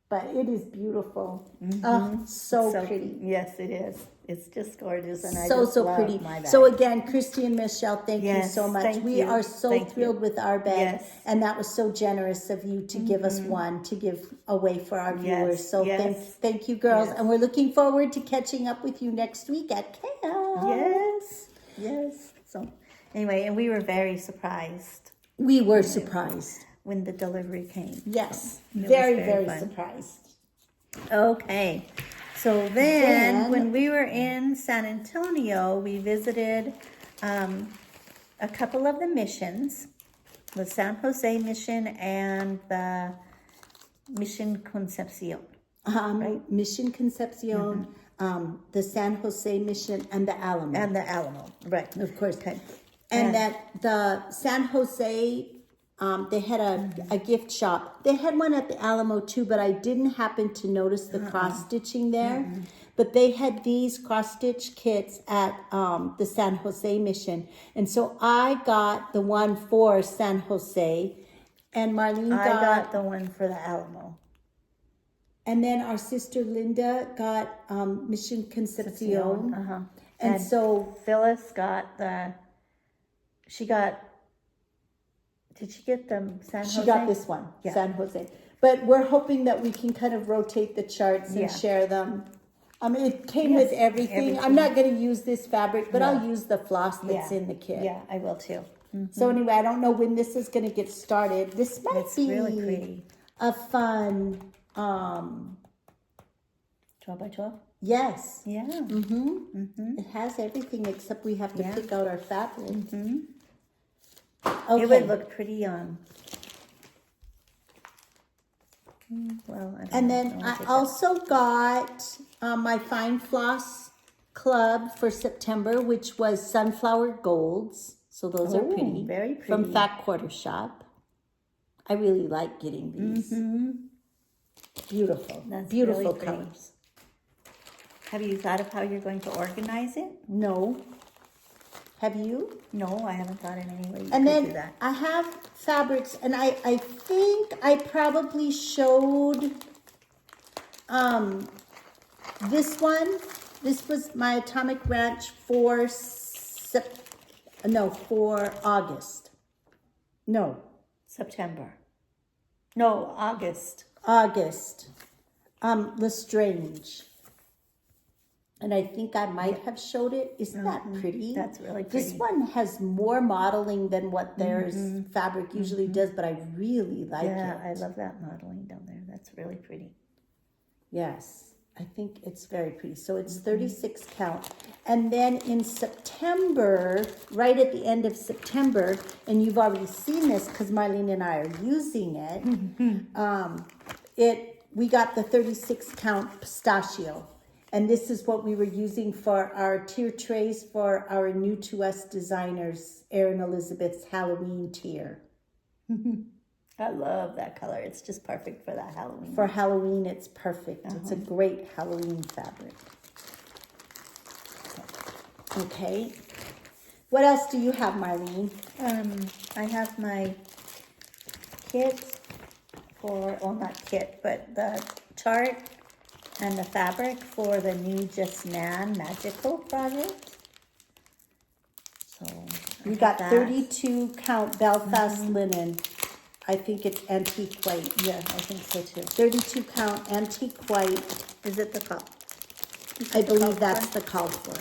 [SPEAKER 1] But it is beautiful. Oh, so pretty.
[SPEAKER 2] Yes, it is. It's just gorgeous, and I
[SPEAKER 1] So
[SPEAKER 2] just love
[SPEAKER 1] pretty.
[SPEAKER 2] my bag.
[SPEAKER 1] So again, Christy and Michelle, thank you
[SPEAKER 2] Yes,
[SPEAKER 1] so much.
[SPEAKER 2] thank
[SPEAKER 1] We
[SPEAKER 2] you.
[SPEAKER 1] are so
[SPEAKER 2] Thank
[SPEAKER 1] thrilled
[SPEAKER 2] you.
[SPEAKER 1] with our bag,
[SPEAKER 2] Yes.
[SPEAKER 1] and that was so generous of you to give us one to give away for our viewers.
[SPEAKER 2] Yes,
[SPEAKER 1] So
[SPEAKER 2] yes.
[SPEAKER 1] thank you, girls,
[SPEAKER 2] Yes.
[SPEAKER 1] and we're looking forward to catching up with you next week at camp.
[SPEAKER 2] Yes. So anyway, and we were very surprised
[SPEAKER 1] We were surprised.
[SPEAKER 2] when the delivery came.
[SPEAKER 1] Yes,
[SPEAKER 2] was
[SPEAKER 1] very,
[SPEAKER 2] very
[SPEAKER 1] very
[SPEAKER 2] fun.
[SPEAKER 1] surprised.
[SPEAKER 2] Okay. So then when we were in San Antonio, we visited a couple of the missions, the San Jose mission and the Mission Concepcion.
[SPEAKER 1] Mission Concepcion, the San Jose Mission, and the Alamo.
[SPEAKER 2] And the Alamo, right.
[SPEAKER 1] Of course.
[SPEAKER 2] Okay.
[SPEAKER 1] And that the San Jose, they had a gift shop. They had one at the Alamo too, but I didn't happen to notice the cross stitching there. But they had these cross stitch kits at the San Jose mission, and so I got the one for San Jose, and Marlene
[SPEAKER 2] I got the one for the Alamo.
[SPEAKER 1] and then our sister Linda got Mission Concepcion, and so
[SPEAKER 2] Phyllis got did she get the San Jose?
[SPEAKER 1] she got this one,
[SPEAKER 2] Yeah.
[SPEAKER 1] San Jose. But we're hoping that we can kind of rotate the charts and share them. It came with everything. I'm not going to use this fabric, but I'll use the floss that's in the kit.
[SPEAKER 2] Yeah, I will too.
[SPEAKER 1] So anyway, I don't know when this is going to get started. This might
[SPEAKER 2] It's
[SPEAKER 1] be
[SPEAKER 2] really pretty.
[SPEAKER 1] a fun,
[SPEAKER 2] 12 by 12?
[SPEAKER 1] yes.
[SPEAKER 2] Yeah.
[SPEAKER 1] It has everything except we have to pick out our fabric.
[SPEAKER 2] It would look pretty on. Well, I don't
[SPEAKER 1] And
[SPEAKER 2] know.
[SPEAKER 1] then
[SPEAKER 2] I'll
[SPEAKER 1] I
[SPEAKER 2] take that.
[SPEAKER 1] also got my Fine Floss Club for September, which was Sunflower Golds. So those are pretty.
[SPEAKER 2] Very pretty.
[SPEAKER 1] From Fat Quarter Shop. I really like getting these. Beautiful.
[SPEAKER 2] That's
[SPEAKER 1] Beautiful
[SPEAKER 2] really pretty.
[SPEAKER 1] colors.
[SPEAKER 2] Have you thought of how you're going to organize it?
[SPEAKER 1] No. Have you?
[SPEAKER 2] No, I haven't thought in any way you
[SPEAKER 1] And
[SPEAKER 2] could
[SPEAKER 1] then
[SPEAKER 2] do that.
[SPEAKER 1] I have fabrics, and I think I probably showed this one This was my Atomic Ranch for for August. No,
[SPEAKER 2] September. No, August.
[SPEAKER 1] August. Lestrange. And I think I might have showed it. Isn't that pretty?
[SPEAKER 2] That's really pretty.
[SPEAKER 1] This one has more modeling than what theirs fabric usually does, but I really like it.
[SPEAKER 2] Yeah, I love that modeling down there. That's really pretty.
[SPEAKER 1] Yes, I think it's very pretty. So it's 36 count. And then in September, right at the end of September, and you've already seen this because Marlene and I are using it, we got the 36 count pistachio. And this is what we were using for our tier trays for our new to us designers, Erin Elizabeth's Halloween tier.
[SPEAKER 2] I love that color. It's just perfect for that Halloween.
[SPEAKER 1] For Halloween, it's perfect. It's a great Halloween fabric. Okay. What else do you have, Marlene?
[SPEAKER 2] I have my kit not kit, but the chart and the fabric for the new Just Nan Magical project. So
[SPEAKER 1] We got 32 count Belfast linen. I think it's antique white.
[SPEAKER 2] Yeah, I think so too.
[SPEAKER 1] 32 count antique white.
[SPEAKER 2] Is it the cup?
[SPEAKER 1] I believe that's the called for.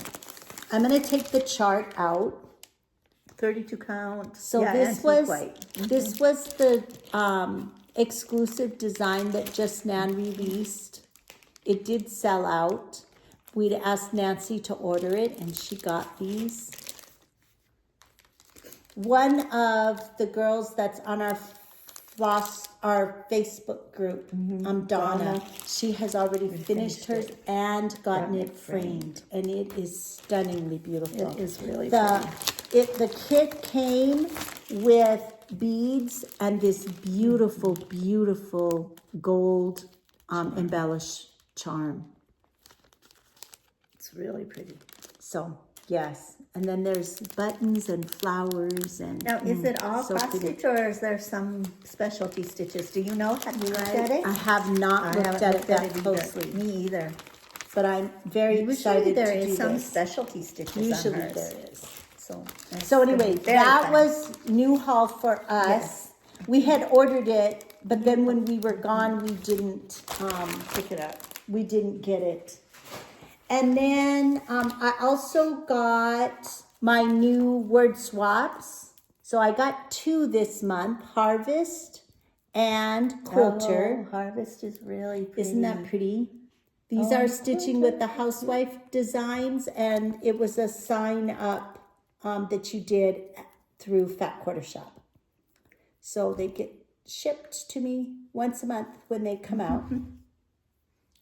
[SPEAKER 1] I'm going to take the chart out.
[SPEAKER 2] 32 count.
[SPEAKER 1] So
[SPEAKER 2] yeah,
[SPEAKER 1] this
[SPEAKER 2] antique
[SPEAKER 1] was
[SPEAKER 2] white.
[SPEAKER 1] this was the exclusive design that Just Nan released. It did sell out. We'd asked Nancy to order it, and she got these. One of the girls that's on our Facebook group, Donna, she has already finished hers and gotten it framed, and it is stunningly beautiful.
[SPEAKER 2] It is really pretty.
[SPEAKER 1] The kit came with beads and this beautiful, beautiful gold embellished charm.
[SPEAKER 2] It's really pretty.
[SPEAKER 1] So yes, and then there's buttons and flowers and.
[SPEAKER 2] Now, is it all
[SPEAKER 1] so
[SPEAKER 2] cross
[SPEAKER 1] pretty.
[SPEAKER 2] stitch or is there some specialty stitches? Do you know? Have you looked at it?
[SPEAKER 1] I have not looked at it that closely,
[SPEAKER 2] Me either.
[SPEAKER 1] but I'm very excited
[SPEAKER 2] Usually there
[SPEAKER 1] to
[SPEAKER 2] is
[SPEAKER 1] do
[SPEAKER 2] some
[SPEAKER 1] this.
[SPEAKER 2] specialty stitches
[SPEAKER 1] Usually
[SPEAKER 2] on hers.
[SPEAKER 1] there is.
[SPEAKER 2] So
[SPEAKER 1] So anyway,
[SPEAKER 2] very
[SPEAKER 1] that
[SPEAKER 2] fun.
[SPEAKER 1] was new haul for us.
[SPEAKER 2] Yes.
[SPEAKER 1] We had ordered it, but then when we were gone, we didn't
[SPEAKER 2] Pick it up.
[SPEAKER 1] we didn't get it. And then I also got my new word swaps. So I got 2 this month, Harvest and Quilter.
[SPEAKER 2] Oh, Harvest is really pretty.
[SPEAKER 1] Isn't that pretty? These are stitching with the Housewife Designs, and it was a sign up that you did through Fat Quarter Shop. So they get shipped to me once a month when they come out.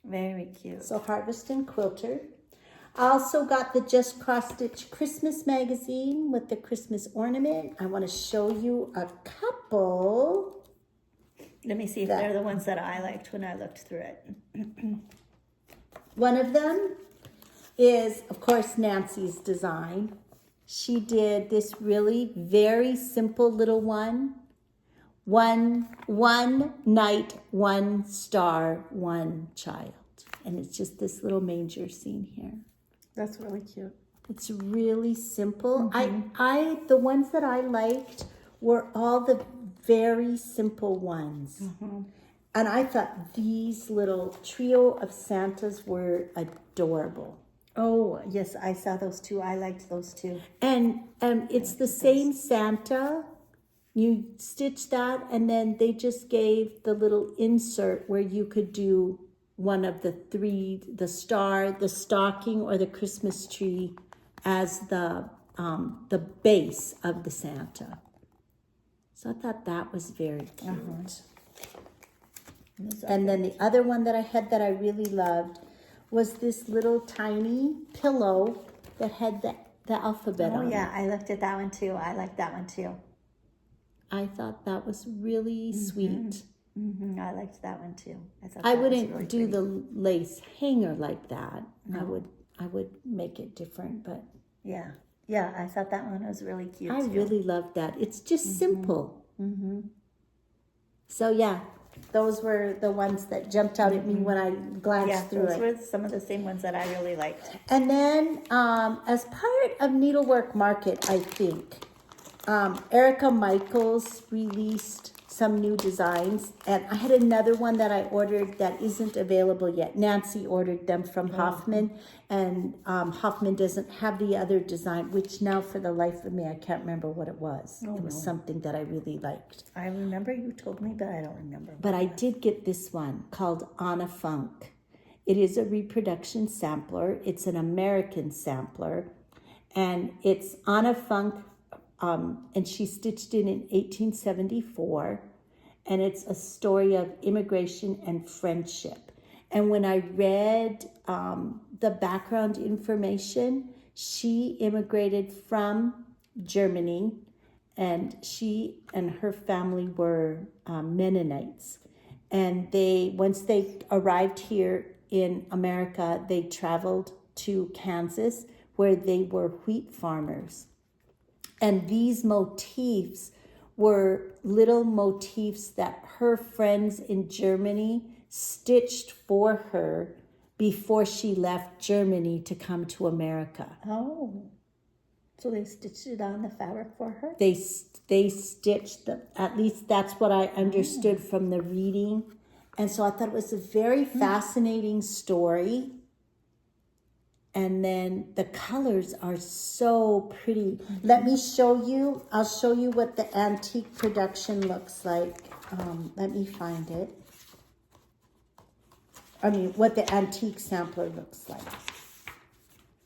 [SPEAKER 2] Very cute.
[SPEAKER 1] So Harvest and Quilter. I also got the Just Cross Stitch Christmas magazine with the Christmas ornament. I want to show you a couple.
[SPEAKER 2] Let me see if they're the ones that I liked when I looked through it.
[SPEAKER 1] One of them is, of course, Nancy's design. She did this really very simple little one. One night, one star, one child. And it's just this little manger scene here.
[SPEAKER 2] That's really cute.
[SPEAKER 1] It's really simple. The ones that I liked were all the very simple ones. And I thought these little trio of Santas were adorable.
[SPEAKER 2] Oh, yes, I saw those too. I liked those too.
[SPEAKER 1] And it's the same Santa. You stitch that, and then they just gave the little insert where you could do one of the 3, the star, the stocking, or the Christmas tree as the base of the Santa. So I thought that was very cute. And then the other one that I had that I really loved was this little tiny pillow that had the alphabet on it.
[SPEAKER 2] Oh, yeah, I looked at that one too. I liked that one too.
[SPEAKER 1] I thought that was really sweet.
[SPEAKER 2] I liked that one too.
[SPEAKER 1] I
[SPEAKER 2] that was
[SPEAKER 1] wouldn't
[SPEAKER 2] really
[SPEAKER 1] do
[SPEAKER 2] pretty.
[SPEAKER 1] the lace hanger like that.
[SPEAKER 2] No.
[SPEAKER 1] I would make it different, but
[SPEAKER 2] Yeah, I thought that one was really cute
[SPEAKER 1] I
[SPEAKER 2] too.
[SPEAKER 1] really loved that. It's just simple. So yeah, those were the ones that jumped out at me when I glanced
[SPEAKER 2] Yeah,
[SPEAKER 1] through
[SPEAKER 2] those
[SPEAKER 1] it.
[SPEAKER 2] were some of the same ones that I really liked.
[SPEAKER 1] And then, as part of Needlework Market, I think, Erica Michaels released some new designs, and I had another one that I ordered that isn't available yet. Nancy ordered them from Hoffman, and Hoffman doesn't have the other design, which now for the life of me, I can't remember what it was. It was something that I really liked.
[SPEAKER 2] I remember you told me, but I don't remember.
[SPEAKER 1] But I did get this one called Anna Funk. It is a reproduction sampler. It's an American sampler, and it's Anna Funk, and she stitched it in 1874, and it's a story of immigration and friendship. And when I read the background information, she immigrated from Germany, and she and her family were Mennonites. And once they arrived here in America, they traveled to Kansas, where they were wheat farmers. And these motifs were little motifs that her friends in Germany stitched for her before she left Germany to come to America.
[SPEAKER 2] Oh, so they stitched it on the fabric for her?
[SPEAKER 1] They stitched them. At least that's what I understood from the reading. And so I thought it was a very fascinating story. And then the colors are so pretty. Let me show you. I'll show you what the antique production looks like. Let me find it. I mean, what the antique sampler looks like.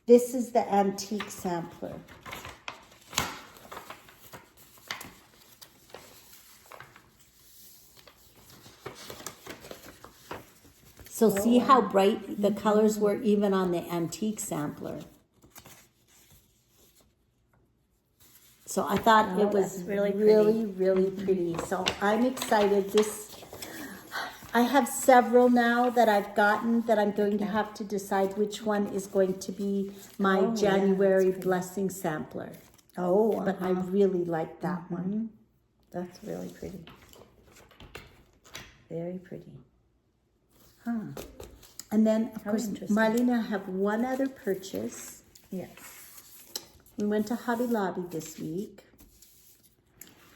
[SPEAKER 1] This is the antique sampler. So see how bright the colors were even on the antique sampler. So I thought it was
[SPEAKER 2] that's really
[SPEAKER 1] really pretty. So I'm excited. I have several now that I've gotten that I'm going to have to decide which one is going to be my January blessing sampler.
[SPEAKER 2] Oh,
[SPEAKER 1] But I really like that one.
[SPEAKER 2] that's really pretty. Very pretty.
[SPEAKER 1] And then, of course,
[SPEAKER 2] interesting.
[SPEAKER 1] Marlene and I have one other purchase.
[SPEAKER 2] Yes.
[SPEAKER 1] We went to Hobby Lobby this week,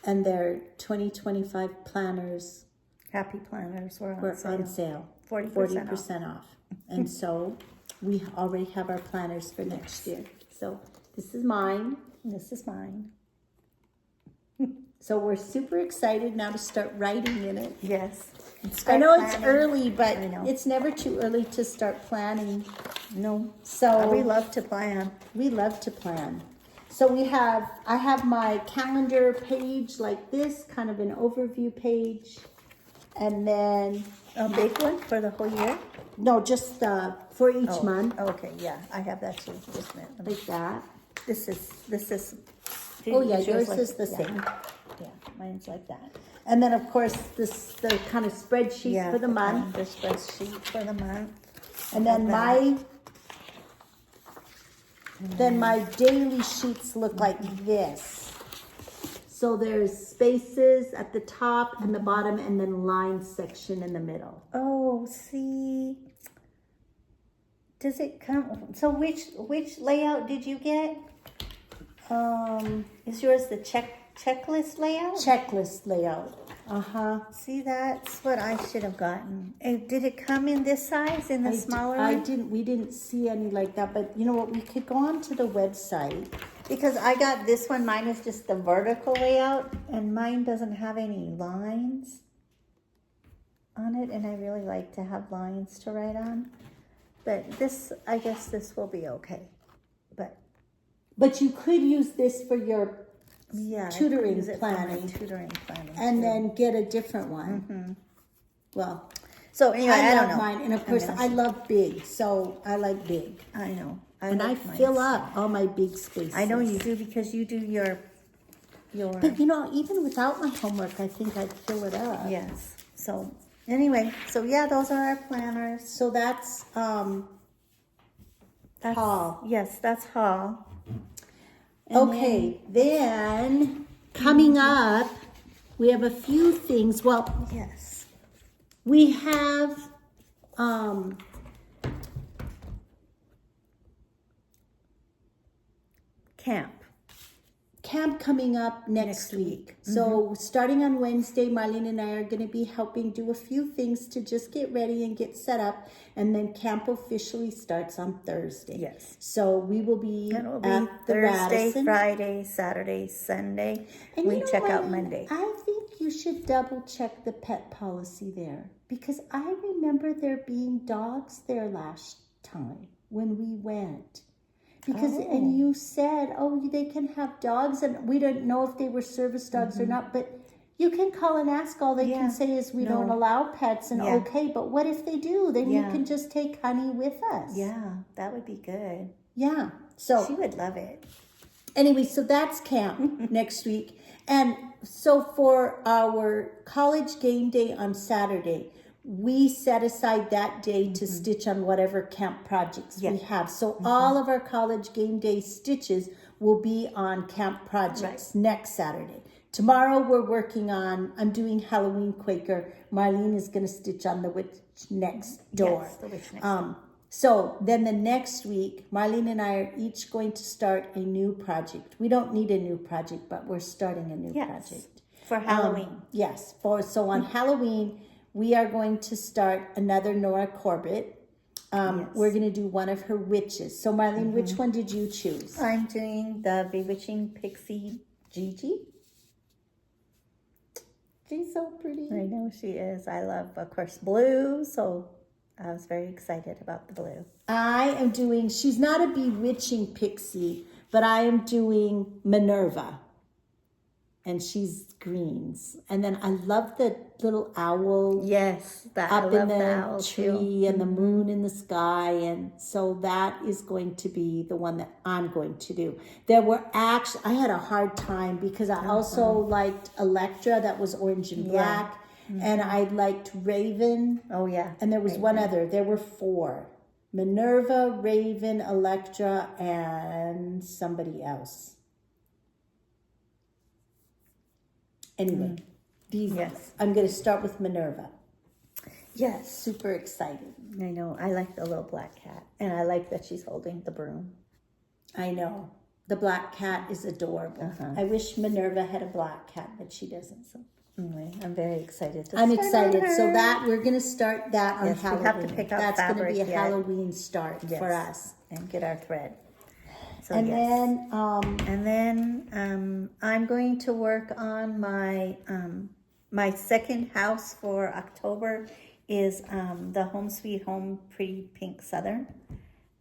[SPEAKER 1] and their 2025 planners
[SPEAKER 2] Happy planners were
[SPEAKER 1] were
[SPEAKER 2] on
[SPEAKER 1] on
[SPEAKER 2] sale.
[SPEAKER 1] sale.
[SPEAKER 2] 40%
[SPEAKER 1] off. And so we already have our planners for next year. So this is mine.
[SPEAKER 2] This is mine.
[SPEAKER 1] So we're super excited now to start writing in it.
[SPEAKER 2] Yes.
[SPEAKER 1] I know it's early, but
[SPEAKER 2] I know.
[SPEAKER 1] it's never too early to start planning.
[SPEAKER 2] No.
[SPEAKER 1] So
[SPEAKER 2] We love to plan.
[SPEAKER 1] we love to plan. So I have my calendar page like this, kind of an overview page. And then,
[SPEAKER 2] A big one for the whole year?
[SPEAKER 1] no, just for each month,
[SPEAKER 2] Okay, yeah, I have that too. Just a minute. Let me-
[SPEAKER 1] like that.
[SPEAKER 2] This is.
[SPEAKER 1] Oh yeah, yours
[SPEAKER 2] like-
[SPEAKER 1] is the
[SPEAKER 2] yeah.
[SPEAKER 1] same.
[SPEAKER 2] Yeah, mine's like that.
[SPEAKER 1] And then of course the kind of spreadsheet for the month.
[SPEAKER 2] The spreadsheet for the month.
[SPEAKER 1] And then my daily sheets look like this. So there's spaces at the top and the bottom, and then line section in the middle.
[SPEAKER 2] Oh, see. Does it come? So which layout did you get? Is yours the checklist layout?
[SPEAKER 1] Checklist layout.
[SPEAKER 2] See, that's what I should have gotten. Did it come in this size, in the smaller one?
[SPEAKER 1] We didn't see any like that, but you know what? We could go on to the website.
[SPEAKER 2] Because I got this one, mine is just the vertical layout, and mine doesn't have any lines on it, and I really like to have lines to write on. But this, I guess this will be okay.
[SPEAKER 1] But you could use this for your
[SPEAKER 2] Yeah,
[SPEAKER 1] tutoring
[SPEAKER 2] I could use it for my
[SPEAKER 1] planning.
[SPEAKER 2] tutoring planning,
[SPEAKER 1] and
[SPEAKER 2] too.
[SPEAKER 1] then get a different one. Well,
[SPEAKER 2] So anyway, I
[SPEAKER 1] love
[SPEAKER 2] don't know.
[SPEAKER 1] mine, and of course I love big, so I like big.
[SPEAKER 2] I know.
[SPEAKER 1] And I
[SPEAKER 2] like mine
[SPEAKER 1] fill
[SPEAKER 2] small.
[SPEAKER 1] up all my big spaces.
[SPEAKER 2] I know you do, because you do your.
[SPEAKER 1] But you know, even without my homework, I think I'd fill it up.
[SPEAKER 2] Yes. So anyway, so yeah, those are our planners.
[SPEAKER 1] So that's haul.
[SPEAKER 2] Yes, that's haul.
[SPEAKER 1] Okay, then coming up, we have a few things. Well,
[SPEAKER 2] Yes.
[SPEAKER 1] We have camp coming up next week. So starting on Wednesday, Marlene and I are going to be helping do a few things to just get ready and get set up. And then camp officially starts on Thursday.
[SPEAKER 2] Yes.
[SPEAKER 1] So we will be
[SPEAKER 2] And it will be
[SPEAKER 1] at the
[SPEAKER 2] Thursday,
[SPEAKER 1] Radisson.
[SPEAKER 2] Friday, Saturday, Sunday.
[SPEAKER 1] And
[SPEAKER 2] we
[SPEAKER 1] you know
[SPEAKER 2] check
[SPEAKER 1] what,
[SPEAKER 2] out Monday.
[SPEAKER 1] I think you should double check the pet policy there. Because I remember there being dogs there last time when we went. Because, and you said, oh, they can have dogs, and we don't know if they were service dogs or not, but you can call and ask. All they can say is we don't allow pets, and okay, but what if they do? Then you can just take Honey with us.
[SPEAKER 2] Yeah, that would be good.
[SPEAKER 1] Yeah. So
[SPEAKER 2] She would love it.
[SPEAKER 1] anyway, so that's camp next week. And so for our college game day on Saturday, we set aside that day to stitch on whatever camp projects we have. So all of our college game day stitches will be on camp projects next Saturday. Tomorrow we're working on, I'm doing Halloween Quaker. Marlene is going to stitch on the witch next door.
[SPEAKER 2] Yes, the witch next door.
[SPEAKER 1] So then the next week, Marlene and I are each going to start a new project. We don't need a new project, but we're starting a new project.
[SPEAKER 2] For Halloween.
[SPEAKER 1] Yes. So on Halloween, we are going to start another Nora Corbett. We're going to do one of her witches. So Marlene, which one did you choose?
[SPEAKER 2] I'm doing the Bewitching Pixie Gigi.
[SPEAKER 1] She's so pretty.
[SPEAKER 2] I know she is. I love, of course, blue. So I was very excited about the blue.
[SPEAKER 1] I am doing, she's not a bewitching pixie, but I am doing Minerva. And she's greens. And then I love the little owl.
[SPEAKER 2] Yes,
[SPEAKER 1] Up in the
[SPEAKER 2] owl
[SPEAKER 1] tree and the moon in the sky. And so that is going to be the one that I'm going to do. There were actually, I had a hard time because I also liked Electra, that was orange and black. And I liked Raven.
[SPEAKER 2] Oh, yeah.
[SPEAKER 1] And there was one other. There were 4. Minerva, Raven, Electra, and somebody else. Anyway, I'm going to start with Minerva.
[SPEAKER 2] Yes.
[SPEAKER 1] Super excited.
[SPEAKER 2] I know. I like the little black cat. And I like that she's holding the broom.
[SPEAKER 1] I know. The black cat is adorable. I wish Minerva had a black cat, but she doesn't. So
[SPEAKER 2] anyway, I'm very excited.
[SPEAKER 1] I'm excited. So that we're going to start that on Halloween.
[SPEAKER 2] We have to pick out
[SPEAKER 1] That's going to be a
[SPEAKER 2] fabric,
[SPEAKER 1] Halloween start for us.
[SPEAKER 2] And get our thread. So,
[SPEAKER 1] And
[SPEAKER 2] then I'm going to work on my my second house for October is the Home Sweet Home Pretty Pink Southern.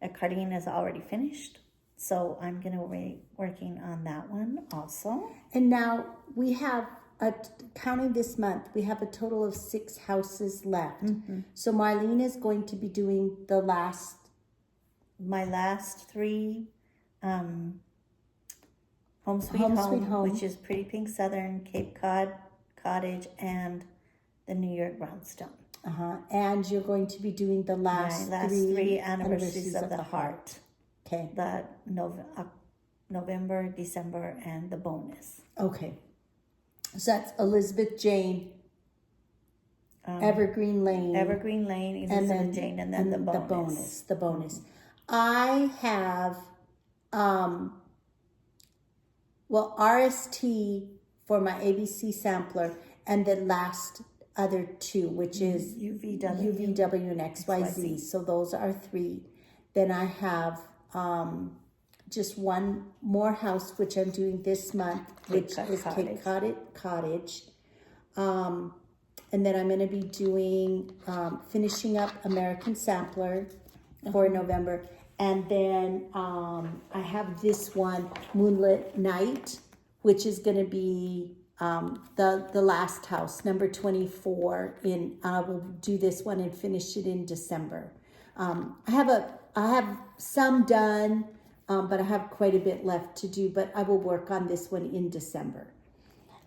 [SPEAKER 2] The cardigan is already finished, so I'm going to be working on that one also.
[SPEAKER 1] And now we have, counting this month, we have a total of 6 houses left. So Marlene is going to be doing
[SPEAKER 2] my last 3 Home Sweet Home, which is Pretty Pink Southern, Cape Cod Cottage, and the New York Brownstone.
[SPEAKER 1] And you're going to be doing the last
[SPEAKER 2] 3 Anniversaries of the Heart.
[SPEAKER 1] Okay.
[SPEAKER 2] The November, December, and the bonus.
[SPEAKER 1] Okay. So that's Elizabeth Jane, Evergreen Lane,
[SPEAKER 2] Elizabeth Jane, and then the bonus.
[SPEAKER 1] The bonus. I have, RST for my ABC sampler, and the last other 2, which is UVW and XYZ. So those are 3. Then I have just one more house, which I'm doing this month, which is Cape Cottage. And then I'm going to be doing, finishing up American Sampler for November. And then I have this one, Moonlit Night, which is going to be the last house, number 24. I will do this one and finish it in December. I have some done, but I have quite a bit left to do. But I will work on this one in December.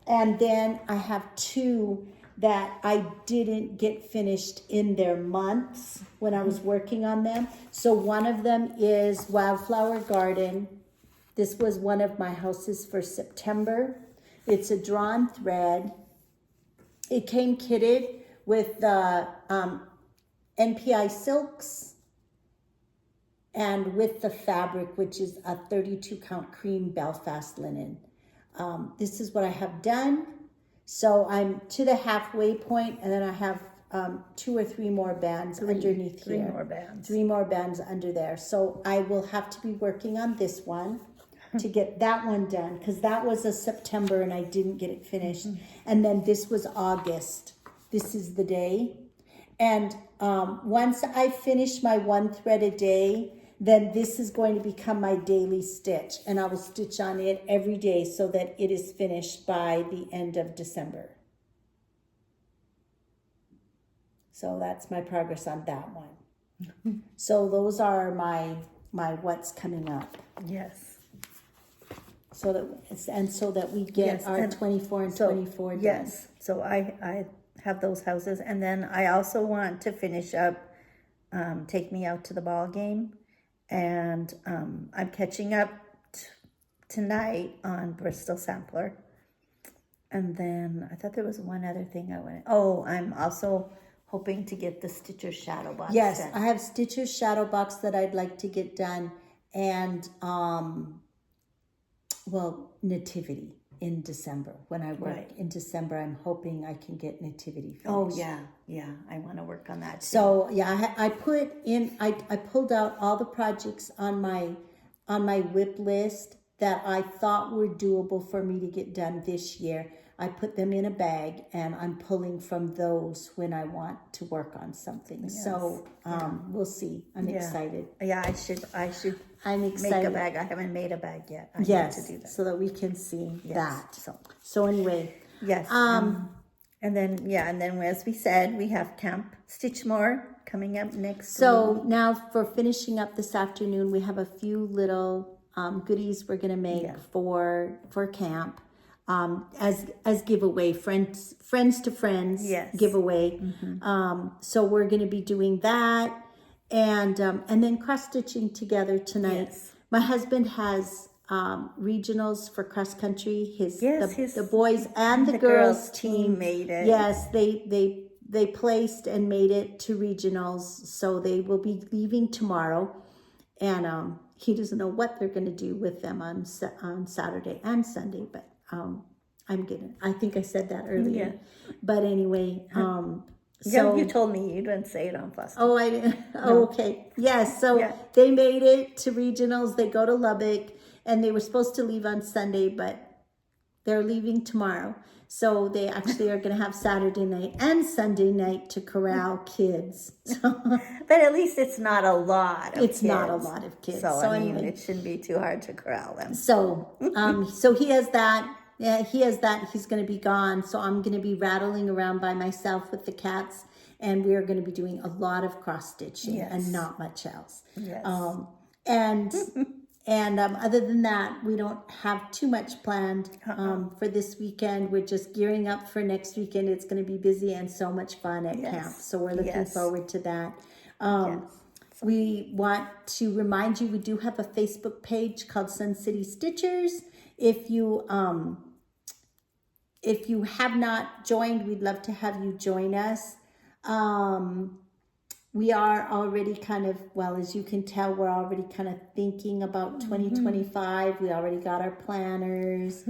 [SPEAKER 1] And then I have 2 that I didn't get finished in their months when I was working on them. So one of them is Wildflower Garden. This was one of my houses for September. It's a drawn thread. It came kitted with the NPI silks and with the fabric, which is a 32 count cream Belfast linen. This is what I have done. So I'm to the halfway point, and then I have 2 or 3 more bands underneath here.
[SPEAKER 2] 3 more bands.
[SPEAKER 1] 3 more bands under there. So I will have to be working on this one to get that one done, because that was a September and I didn't get it finished. And then this was August. This is the day. And once I finish my 1 thread a day, then this is going to become my daily stitch, and I will stitch on it every day so that it is finished by the end of December. So that's my progress on that one. So those are my what's coming up.
[SPEAKER 2] Yes.
[SPEAKER 1] So that we get
[SPEAKER 2] Yes,
[SPEAKER 1] our
[SPEAKER 2] and
[SPEAKER 1] 24 and 24 done.
[SPEAKER 2] Yes. So I have those houses, and then I also want to finish up Take Me Out to the Ball Game. And I'm catching up tonight on Bristol Sampler. And then I thought there was one other thing I wanted. Oh, I'm also hoping to get the Stitcher Shadow Box.
[SPEAKER 1] Yes,
[SPEAKER 2] done.
[SPEAKER 1] I have Stitcher's Shadow Box that I'd like to get done. And, Nativity in December. When I work in December, I'm hoping I can get Nativity finished.
[SPEAKER 2] Oh, yeah. I want to work on that too.
[SPEAKER 1] So yeah, I pulled out all the projects on my whip list that I thought were doable for me to get done this year. I put them in a bag, and I'm pulling from those when I want to work on something. Yes. So we'll see. I'm excited.
[SPEAKER 2] Yeah, I should.
[SPEAKER 1] I'm excited.
[SPEAKER 2] Make a bag. I haven't made a bag yet. I need to do that.
[SPEAKER 1] So that we can see that.
[SPEAKER 2] So
[SPEAKER 1] anyway,
[SPEAKER 2] yes. And then as we said, we have Camp Stitchmore coming up next week.
[SPEAKER 1] Now for finishing up this afternoon, we have a few little goodies we're going to make for camp as giveaway, friends to friends giveaway. So we're going to be doing that, and then cross stitching together tonight.
[SPEAKER 2] Yes.
[SPEAKER 1] My husband has regionals for cross country. The boys and the girls team
[SPEAKER 2] made it.
[SPEAKER 1] Yes, they placed and made it to regionals, so they will be leaving tomorrow, and he doesn't know what they're going to do with them on Saturday and Sunday, but I think I said that earlier. But anyway,
[SPEAKER 2] you told me you didn't say it on Flosstube.
[SPEAKER 1] Oh, I didn't. Oh, okay. Yes. So they made it to regionals. They go to Lubbock, and they were supposed to leave on Sunday, but they're leaving tomorrow. So they actually are going to have Saturday night and Sunday night to corral kids.
[SPEAKER 2] But at least it's not a lot of kids.
[SPEAKER 1] Not a lot of kids.
[SPEAKER 2] So I mean, it shouldn't be too hard to corral them.
[SPEAKER 1] So he has that. Yeah, he has that. He's going to be gone. So I'm going to be rattling around by myself with the cats, and we're going to be doing a lot of cross stitching and not much else.
[SPEAKER 2] Yes.
[SPEAKER 1] And other than that, we don't have too much planned for this weekend. We're just gearing up for next weekend. It's going to be busy and so much fun at camp. So we're looking forward to that. We want to remind you, we do have a Facebook page called Sun City Stitchers. If you have not joined, we'd love to have you join us. We are already as you can tell, we're already kind of thinking about 2025. We already got our planners.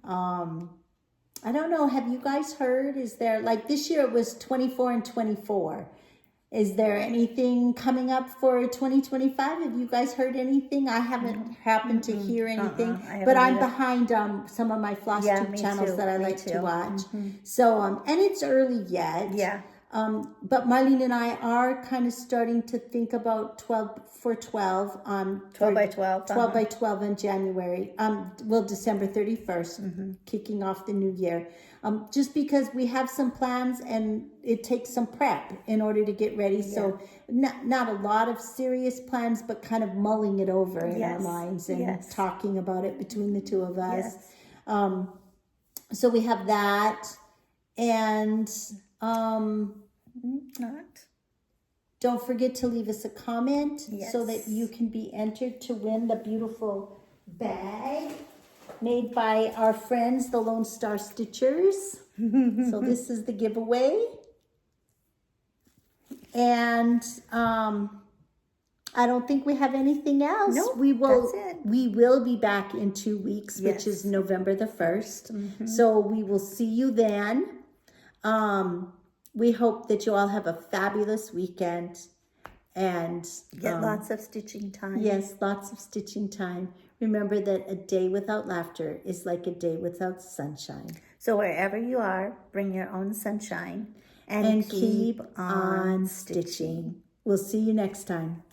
[SPEAKER 1] I don't know, have you guys heard? Is there, this year it was 24 and 24. Is there anything coming up for 2025? Have you guys heard anything? I haven't happened to hear anything, but I'm behind some of my Flosstube channels that I like to watch. So, and it's early yet. Yeah. But Marlene and I are kind of starting to think about 12 by 12. 12 by 12 in January. December 31st, kicking off the new year. Just because we have some plans and it takes some prep in order to get ready. So not a lot of serious plans, but kind of mulling it over in our minds and talking about it between the two of us. So we have that, and don't forget to leave us a comment so that you can be entered to win the beautiful bag made by our friends, the Lone Star Stitchers. So this is the giveaway. And I don't think we have anything else.
[SPEAKER 2] Nope,
[SPEAKER 1] that's
[SPEAKER 2] it.
[SPEAKER 1] We will be back in 2 weeks, which is November the 1st. So we will see you then. We hope that you all have a fabulous weekend and
[SPEAKER 2] get lots of stitching time.
[SPEAKER 1] Yes, lots of stitching time. Remember that a day without laughter is like a day without sunshine.
[SPEAKER 2] So wherever you are, bring your own sunshine and keep on stitching.
[SPEAKER 1] We'll see you next time.